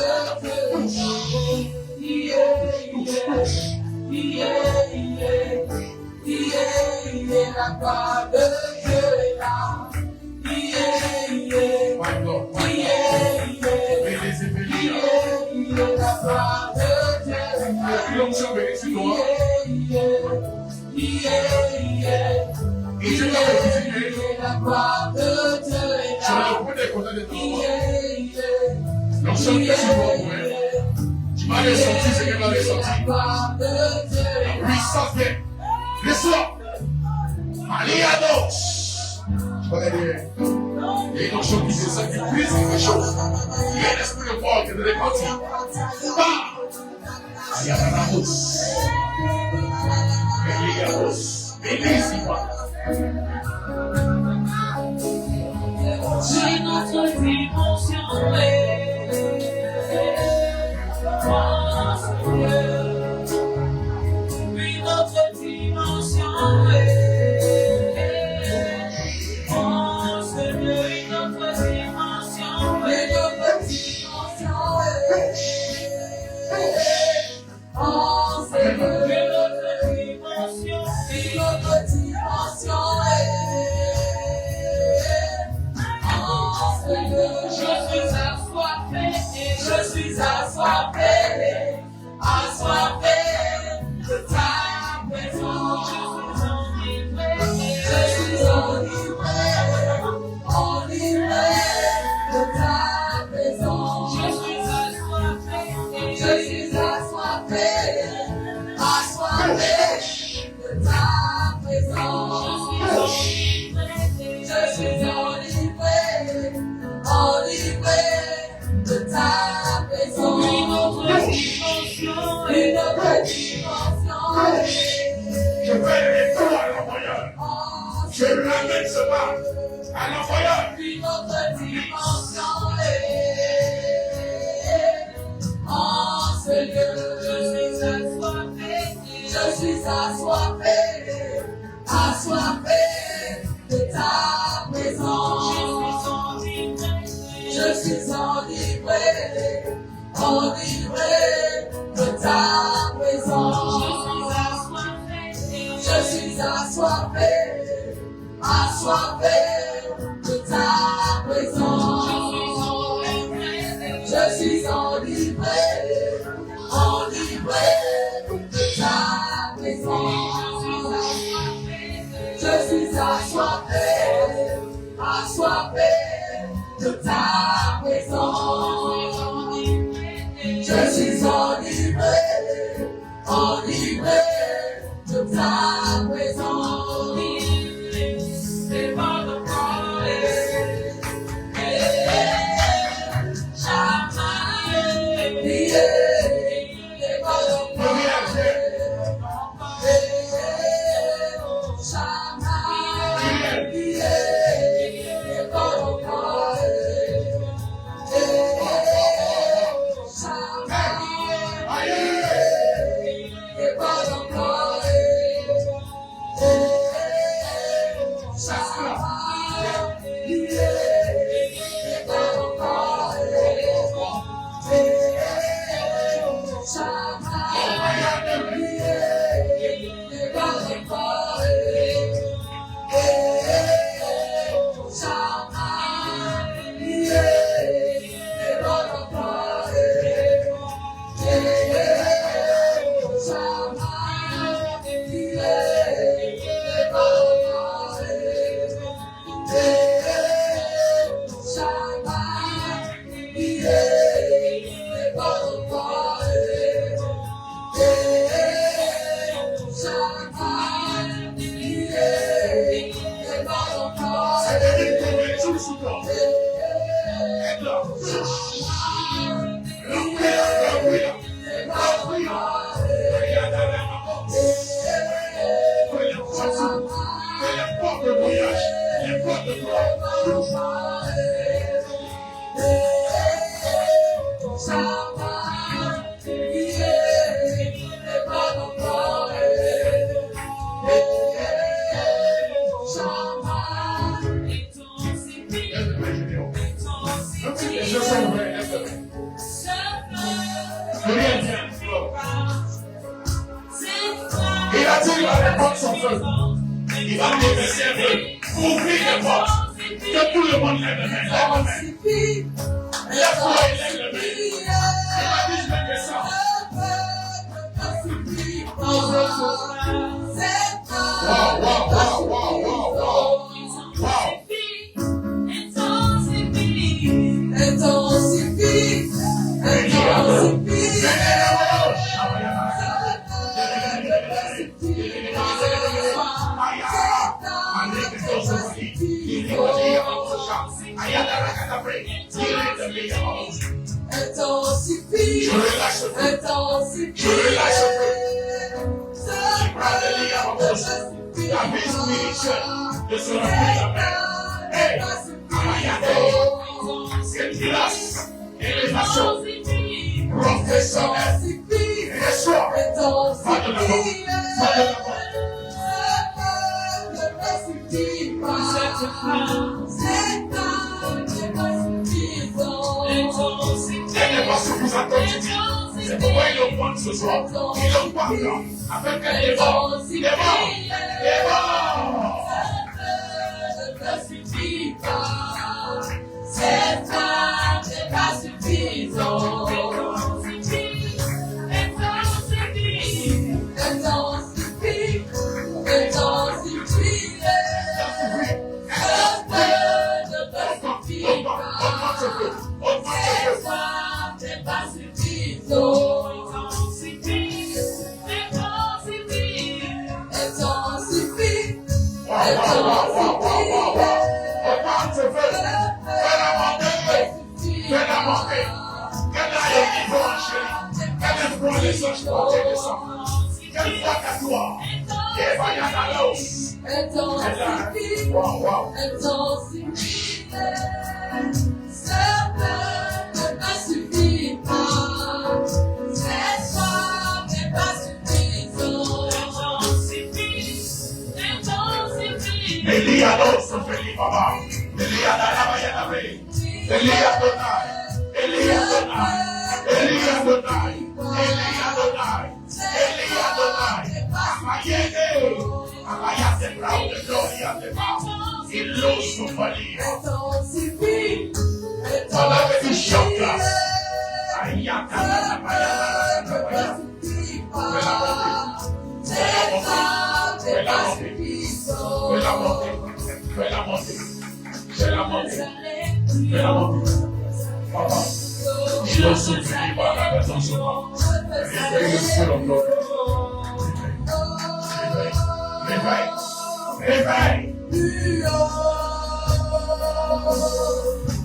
La gloire de Dieu est là. my God. La gloire de Dieu est là. L'onction bénis-toi. Et je vais visiter. La gloire de Dieu est Sur là. le point des côtés de ton l'onction qui est sur toi pour elle. Tu vas ressentir ce qu'elle va ressentir. La gloire de Dieu est La là. puissance vient. Reçois. Aliados. Tu vas dire. Il y a une onction qui descend, qui brise quelque chose. Il y a un esprit de mort qui est réparti. Aliados. Aliados. Bénis-moi. C'est notre dimension. Oh Seigneur, oui notre dimension. Oh Seigneur, oui notre dimension. Oui notre dimension. Oh Seigneur, oui notre dimension. Oui notre dimension. Je suis assoiffé de ta présence. Je suis enivré de ta présence. Je suis assoiffé de ta présence. Je suis enivré de ta présence. Une autre dimension. Je vais les toi à l'envoyeur. Je ramène recevoir à l'envoyeur. Une autre dimension en ce lieu. Je suis assoiffé, assoiffé de ta présence. Je suis enivré, enivré de ta présence. Je suis assoiffé, assoiffé de ta présence. Je suis enivré, enivré de ta présence. Je suis assoiffé, assoiffé de ta présence. Je suis enivré, enivré de ta présence. C'est pas de Il a dit, il va répandre son feu. Il va déverser un feu. Ouvrir les portes. Que tout le monde lève les mains. Lève-toi et lève les mains. Il m'a dit, je vais descendre. Wow, wow, wow, wow, wow, wow. Wow. Je relâche le feu. Je relâche le feu. La vie spirituelle ne sera plus la même. Hey, cette grâce, élévation, professionnelle, reçois. Pas de l'avant. Pas de l'avant. Elle n'est pas ce que vous attendez. C'est pourquoi il le prend ce soir. Il le parle afin qu'elle est mort. Il est mort. Il est mort. Cette femme n'est pas suffisante. Suffit. Intensifie, intensifie, seul ne pas suffire pas, cette soif n'est pas suffisant. Intensifie, Elia non se fait les mamans, Elia n'a la maille, Elia Donai, Elia Donai, Elia Donai, Elia Donai, Elia Donai, Amayene, Amayate Brau de Gloria de Mao, il l'eau souffrir. intensifie, On avait du choc là. Ayaka, intensifie pas, cette soif n'est pas suffisant. fais la montée, fais la montée, fais la montée, fais la montée. Papa, il l'eau souffrir par la personne. Réveille le ciel en gloire. Réveille, réveille. Plus haut.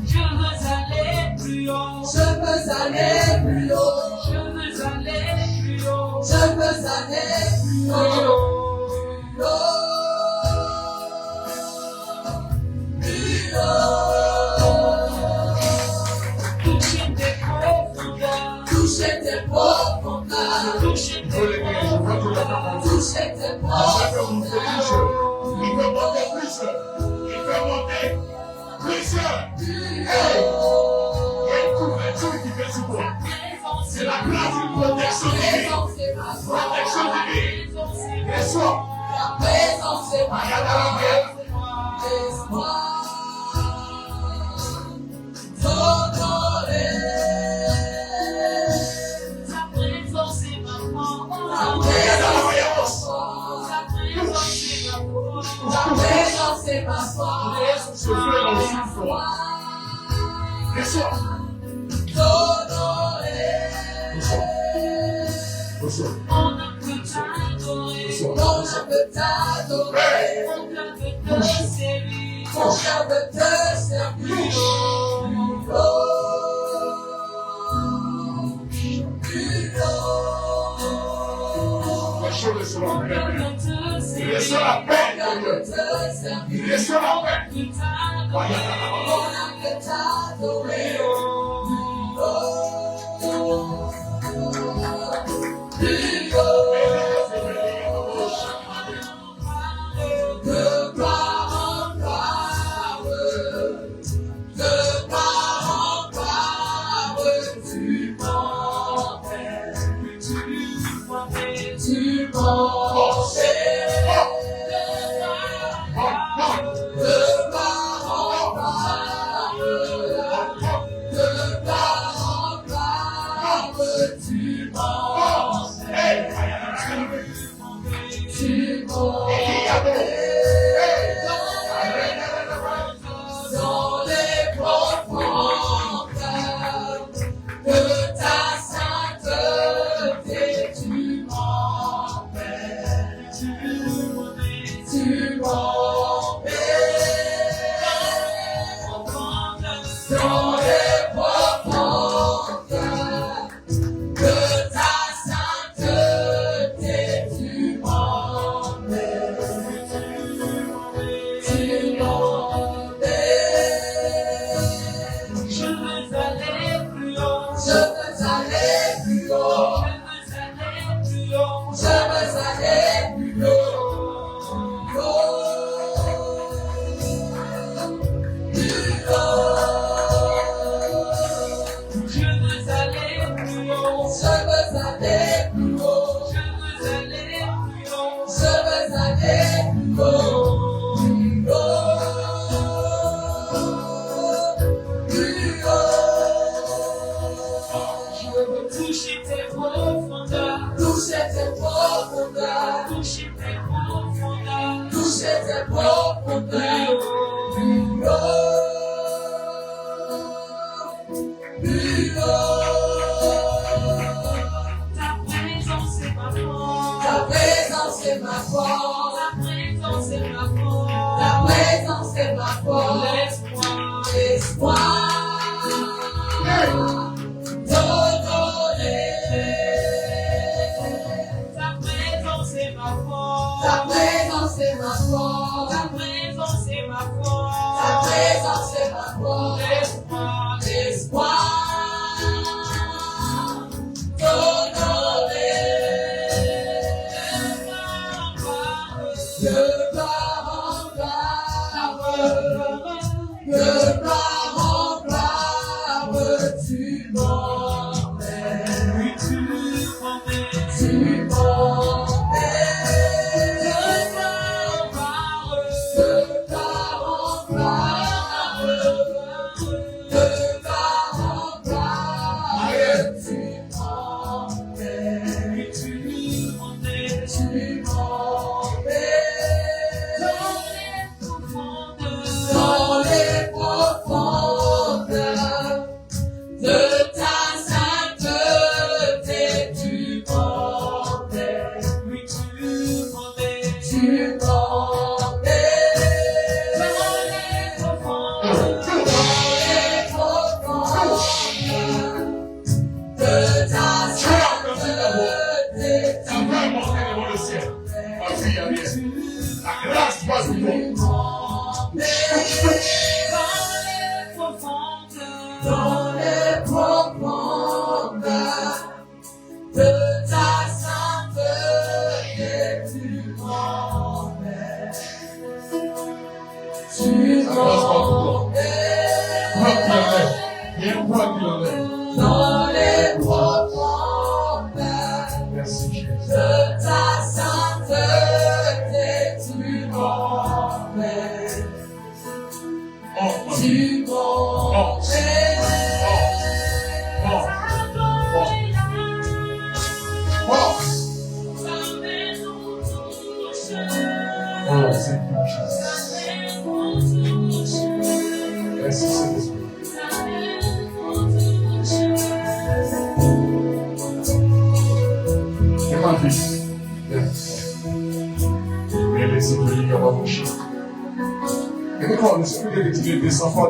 Je veux aller plus haut. Je veux aller plus haut. Je veux aller plus haut. Je veux aller plus haut. Plus haut. Toucher tes profondeurs. Toucher tes profondeurs. Toucher Il faut les tes gagner, je vois tout le temps. Toucher tes Ça fait monter profondeurs. plus. Il peut monter plus. Il peut monter plus. Hey! Il y a une couverture qui fait sous toi. présence. C'est la place d'une protection divine. Présence c'est ma foi. Protection divine. Et soit, La présence c'est ma regarde à la foi. guerre. Laisse-moi t'honorer. Ta présence est ma Ta force. présence c'est ma foi. Laisse ce feu dans le souffle. Et soit, On ne peut t'adorer. Mon cœur veut t'adorer. Mon cœur veut te servir. Mon cœur veut te servir. laisse la Mon cœur paix. veut te servir. Laisse la paix, Mon cœur Dieu. veut te servir. Laisse la paix. Veut t'adorer. Mon âme veut t'adorer. Plus haut. De gloire en gloire, de gloire en gloire, tu m'emmènes, tu m'emmènes. De gloire en gloire, de gloire en gloire, tu m'emmènes, tu m'emmènes. Dans les profondeurs de ta sainteté, tu m'emmènes, tu m'emmènes. Dans les profondeurs de ta sainteté, tu m'emmènes, tu m'emmènes. Je veux aller plus haut. Je veux aller plus haut. Je veux aller plus haut. Je veux aller plus haut. Plus haut. Je veux aller plus haut. Je veux aller plus haut. Je veux aller plus haut. Je veux aller plus haut. Plus haut. Je veux toucher tes profondeurs. Toucher tes profondeurs. Toucher tes profondeurs. Toucher tes profondeurs. Plus haut. Plus haut. Ta présence est ma force. Ta présence est ma force. Ta présence est ma force. Ta présence est ma force. L'espoir. L'espoir. Ta présence est ma force. Ta présence est ma force. présence est ma force. L'espoir.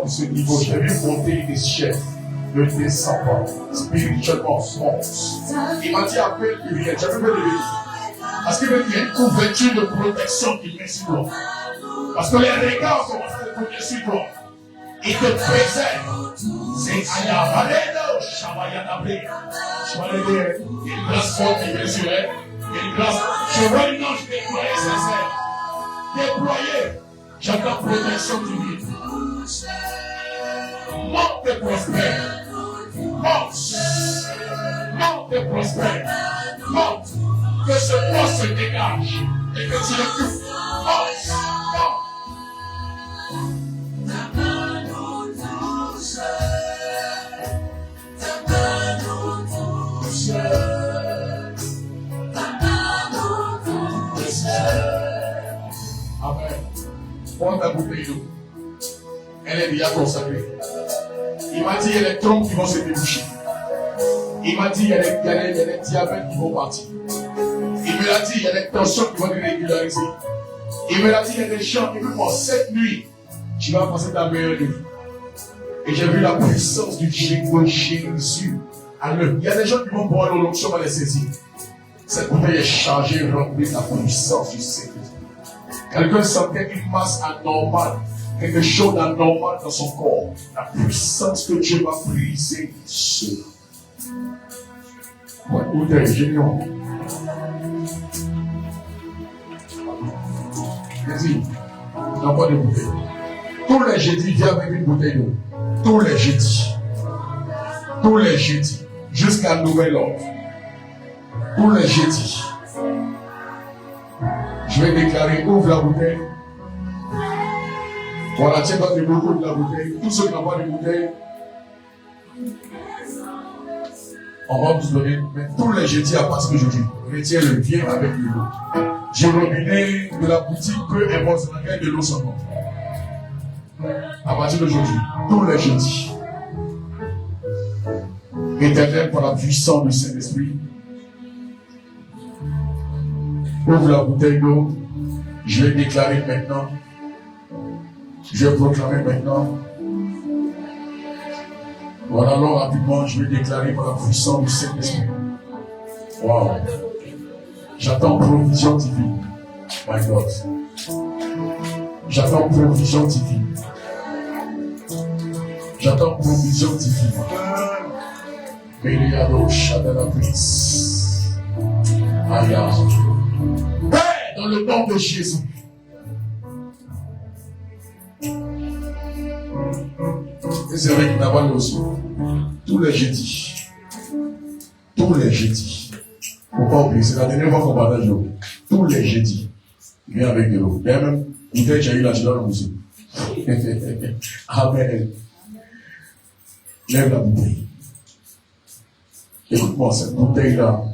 De ce niveau, je vais monter des chefs, ne descends pas, spirituellement force. Il m'a dit appelle Uriel, j'avais pas de lui. Parce qu'il y a une couverture de protection qui met sur toi. Parce que les regards commencent à te tourner sur toi. Il te préserve. C'est Ayabaleno, Shabayanabe. Shabayanabe, une grâce forte qui vient sur elle. Une grâce. Je vois une ange déployée, sincère. Déployée. J'attends protection divine. Monte et prospère. Monte. Monte et prospère. Monte. Que ce poste se dégage. Et que tu le touches. Monte. Ta main nous touche. Ta main nous touche. Ta main nous touche. Amen. Prends ta bouteille d'eau. Elle est déjà consacrée. Il m'a dit, il y a des trompes qui vont se déboucher. Il m'a dit, il y a des diabètes qui vont partir. Il me l'a dit, il y a des tensions qui vont être régularisées. Il me l'a dit, il y a des gens qui vont cette nuit, tu vas passer ta meilleure nuit. Et j'ai vu la puissance du Jésus. Alors, il y a des gens qui vont boire l'onction, on va les saisir. Cette bouteille est chargée, remplie de la puissance du Seigneur. Quelqu'un sentait une masse anormale, quelque chose d'anormal dans son corps. La puissance que Dieu va briser cela. Ouais, bouteille, génial. Vas-y, n'as pas de bouteille. Tous les jeudis, viens avec une bouteille d'eau. Tous les jeudis. Tous les jeudis. Jusqu'à nouvel ordre. Tous les jeudis. Je vais déclarer, ouvre la bouteille. Voilà, tiens pas de beaucoup de la bouteille. Tous ceux qui n'ont pas de bouteille, on va vous donner. Mais tous les jeudis à partir d'aujourd'hui, retiens-le, viens avec de l'eau. J'ai robinet de la boutique, peu importe, c'est laquelle de l'eau seulement. À partir d'aujourd'hui, tous les jeudis. Éternel, par la puissance du Saint-Esprit, ouvre la bouteille d'eau. Je vais déclarer maintenant. Je vais proclamer maintenant. Voilà, alors rapidement, je vais déclarer par la puissance du Saint-Esprit. Wow. J'attends provision divine. My God. J'attends provision divine. J'attends provision divine. Père, dans le nom de Jésus. Et c'est vrai qu'il n'a pas aussi. Tous les jeudis. Faut pas oublier, c'est la dernière fois qu'on partage l'eau. Tous les jeudis. Il vient avec de l'eau. Il y a même une bouteille, j'ai eu là, je dois aussi. Amen. Lève la bouteille. Écoute-moi, cette bouteille-là,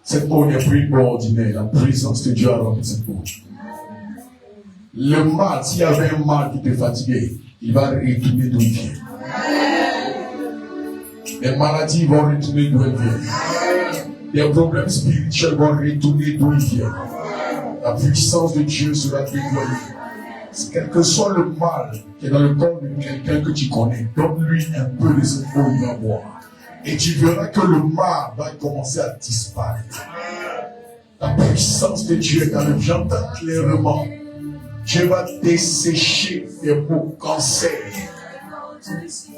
cette eau n'est plus une eau ordinaire. La présence de Dieu a rempli cette eau. Le mal, s'il y avait un mal qui te fatiguait, il va retourner d'où il vient. Les maladies vont retourner d'où elles viennent. Les problèmes spirituels vont retourner d'où ils viennent. La puissance de Dieu sera déployée. Quel que soit le mal qui est dans le corps de quelqu'un que tu connais, donne-lui un peu de cette eau, il va boire. Et tu verras que le mal va commencer à disparaître. La puissance de Dieu est dans le j'entends clairement. Dieu va dessécher les maux cancer.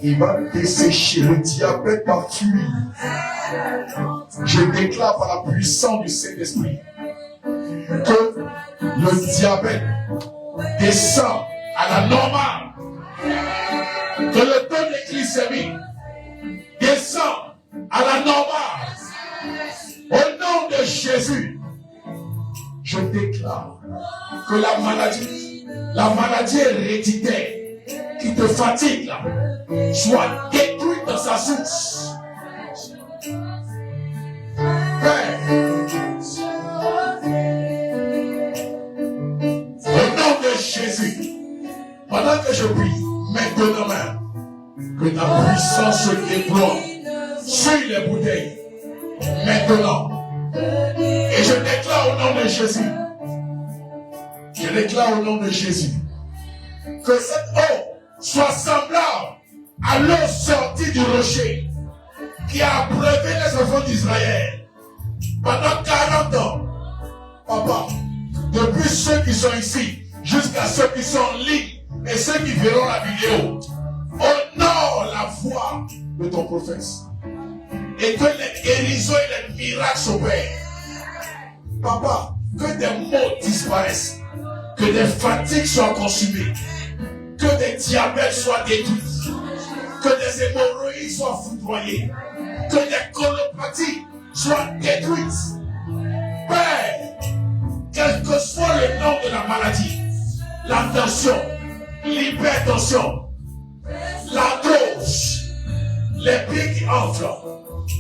Il va dessécher le diabète par fuir. Je déclare par la puissance du Saint-Esprit que le diabète descend à la normale. Que le taux de glycémie descend à la normale. Au nom de Jésus, je déclare que la maladie héréditaire qui te fatigue là, soit détruite dans sa source. Père, au nom de Jésus, pendant que je prie, maintenant même, que ta puissance se déploie sur les bouteilles. Maintenant. Et je déclare au nom de Jésus. Je déclare au nom de Jésus que cette eau soit semblable à l'eau sortie du rocher qui a abreuvé les enfants d'Israël pendant 40 ans. Papa, depuis ceux qui sont ici jusqu'à ceux qui sont en ligne et ceux qui verront la vidéo, honore la voix de ton prophète et que les guérisons et les miracles s'opèrent. Papa, que des maux disparaissent, que des fatigues soient consumées, que des diabètes soient détruits, que des hémorroïdes soient foudroyées, que des colopathies soient détruites. Père, quel que soit le nom de la maladie, la tension, l'hypertension, la dose, les pieds qui enflent,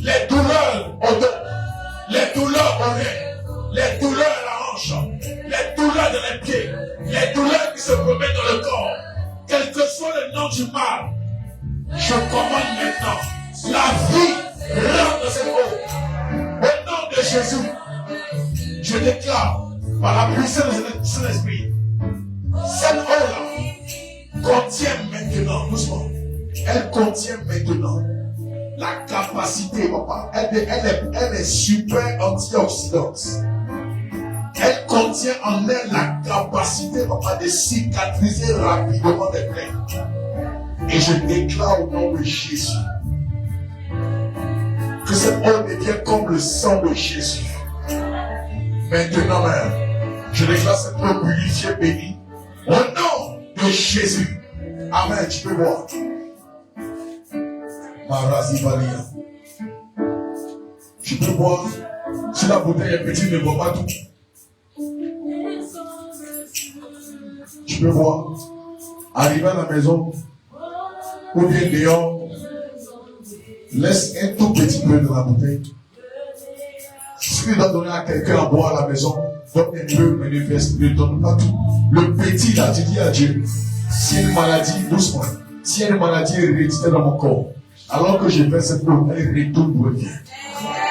les douleurs au dos, les douleurs au nez, les douleurs à la hanche, les douleurs dans les pieds, les douleurs qui se promènent dans le corps, quel que soit le nom du mal, je commande maintenant la vie rentre dans cette eau. Au nom de Jésus, je déclare par la puissance de Saint-Esprit, cette eau-là contient maintenant, doucement, elle contient maintenant la capacité, papa, elle est super antioxydante. Elle contient en elle la capacité, papa, de cicatriser rapidement les plaies. Et je déclare au nom de Jésus que cette eau devient comme le sang de Jésus. Maintenant même, je déclare cette eau purifiée, bénie, au nom de Jésus. Amen. Tu peux voir. Marazivalia. Tu peux voir. Si la bouteille est petite, ne bois pas tout. Tu peux voir. Arriver à la maison, ou bien dehors, laisse un tout petit peu de la bouteille. Si tu dois donner à quelqu'un à boire à la maison, donne un peu, ne donne pas tout. Le petit là, tu dis à Dieu, s'il y a une maladie, doucement, s'il y a une maladie héréditaire dans mon corps, alors que je fais cette eau, elle retourne d'où elle vient.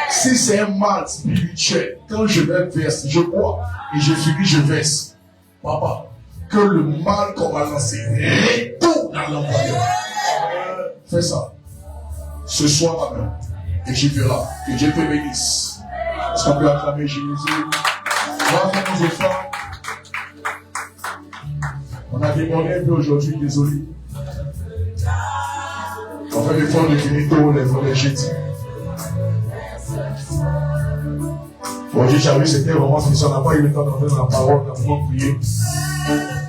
Si c'est un mal spirituel, quand je vais verser, je bois et je finis, je verse. Papa, que le mal qu'on va lancer retourne dans l'envoyeur. Fais ça. Ce soir même. Et tu verras. Que Dieu te bénisse. Est-ce qu'on peut acclamer Jésus? Bravo nos enfants. On a demandé un peu aujourd'hui, désolé. On fait l'effort de finir tôt les volets jeudi. Aujourd'hui, j'avoue, c'était vraiment fini. On n'a pas eu le temps d'entrer dans la parole, on a vraiment prié.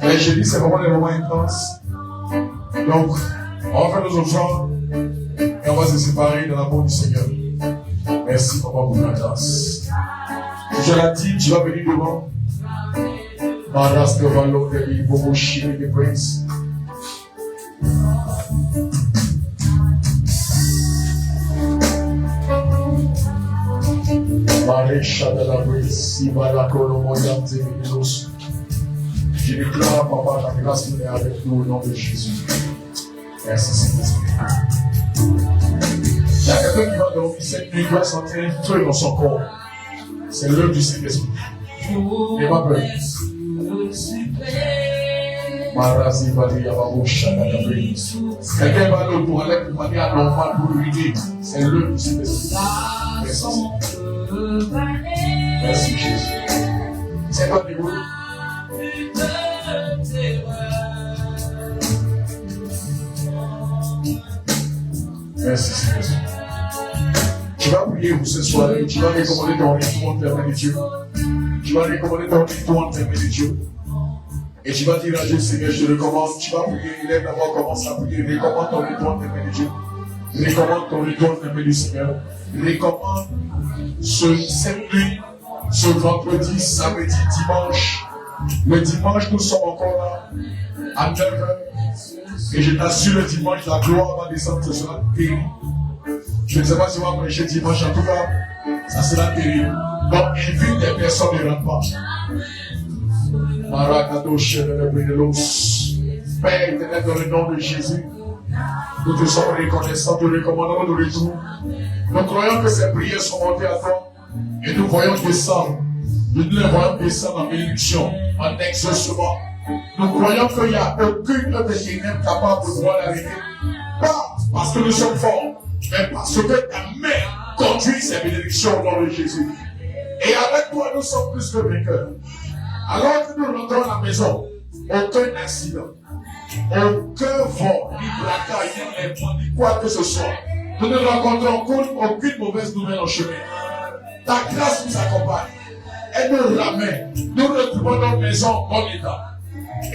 Mais jeudi, c'est vraiment des moments intenses. Donc, on va faire nos offrandes et on va se séparer dans l'amour du Seigneur. Merci, papa, pour la grâce. Je l'ai dit, tu vas venir devant. Maras de Valo, de Libo, Chili, de Prince. Marécha de la Prince, Ibala, Colomoyam, Zeminos. Je déclare, papa, ta grâce est avec nous au nom de Jésus. Merci, Seigneur. Il y a quelqu'un qui va dormir cette nuit, qui va sentir un truc dans son corps. C'est l'œuvre du Saint-Esprit. N'aie pas peur. Marasi Bali Yababo Shana Gabriel. Quelqu'un va aller pour aller de manière normale pour l'unité. C'est l'œuvre du Saint-Esprit. Merci. Merci Jésus. C'est pas du tout. Merci Seigneur. Tu vas prier pour ce soir et tu vas recommander ton retour entre les mains de Dieu. Tu vas recommander ton retour entre les mains de Dieu. Et tu vas dire à Dieu, Seigneur, je recommence. Tu vas prier, il est d'abord commencé à prier. Recommande ton retour entre les mains de Dieu. Recommande ton retour entre les mains du Seigneur. Recommande cette nuit, ce vendredi, samedi, dimanche. Le dimanche, nous sommes encore là à 9h. Et je t'assure, le dimanche, la gloire va descendre, ce sera terrible. Je ne sais pas si on va prêcher dimanche, en tout cas, ça sera terrible. Donc, invite des personnes ne rentrent pas. Maracado, chef de l'os. Père éternel, dans le nom de Jésus, nous te sommes reconnaissants, nous recommandons de retour. Nous croyons que ces prières sont montées à toi et nous voyons descendre. Nous les voyons descendre en bénédiction, en exaucement. Nous croyons qu'il n'y a aucune œuvre des ténèbres capable de voir l'arrêter. Pas parce que nous sommes forts, mais parce que ta main conduit ces bénédictions au nom de Jésus. Et avec toi, nous sommes plus que vainqueurs. Alors que nous rentrons à la maison, aucun accident, aucun vol, ni braquage, ni quoi que ce soit. Nous ne rencontrons aucune mauvaise nouvelle en chemin. Ta grâce nous accompagne. Elle nous ramène. Nous retrouvons nos maisons en bon état.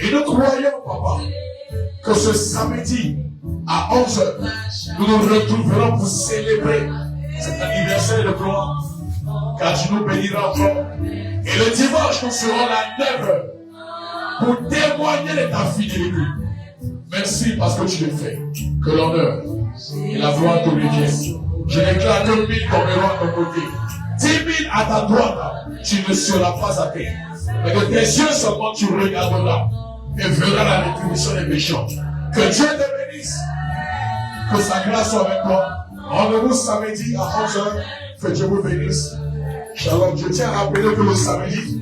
Et nous croyons, papa, que ce samedi, à 11h, nous nous retrouverons pour célébrer cet anniversaire de gloire. Car tu nous béniras encore. Et le dimanche, nous serons à 9h pour témoigner de ta fidélité. Merci parce que tu le fais. Que l'honneur et la gloire te reviennent. Je déclare que 1000 tomberont à ton côté. 10 000 à ta droite, tu ne seras pas à terre. Mais de tes yeux seulement tu regarderas et verras la rétribution des méchants. Que Dieu te bénisse. Que sa grâce soit avec toi. Rendez-vous samedi à 11h. Que Dieu vous bénisse. Shalom. Je tiens à rappeler que le samedi,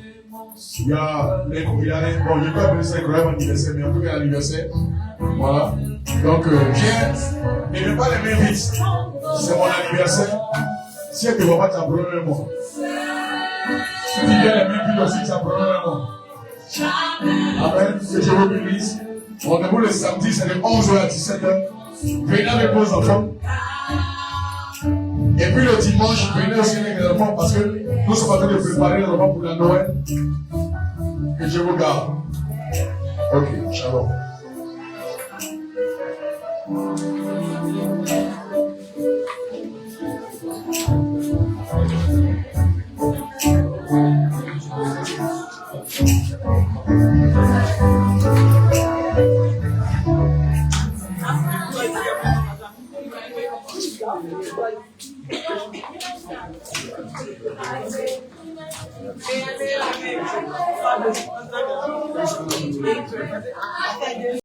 il y a les bon, je ne vais pas appeler ça incroyable anniversaire, mais en tout cas l'anniversaire. Voilà. Donc, viens. Ne mets pas les mains vides. C'est mon anniversaire. Si elle ne te voit pas, tu as un problème avec moi. Si tu viens les mains vides aussi, tu as un problème avec moi. Amen. Que Dieu vous bénisse. Rendez-vous le samedi, c'est de 11h à 17h. Venez avec vos enfants. Et puis le dimanche, venez aussi avec les enfants parce que nous sommes en train de préparer les enfants pour la Noël. Que Dieu vous garde. Ok, shalom.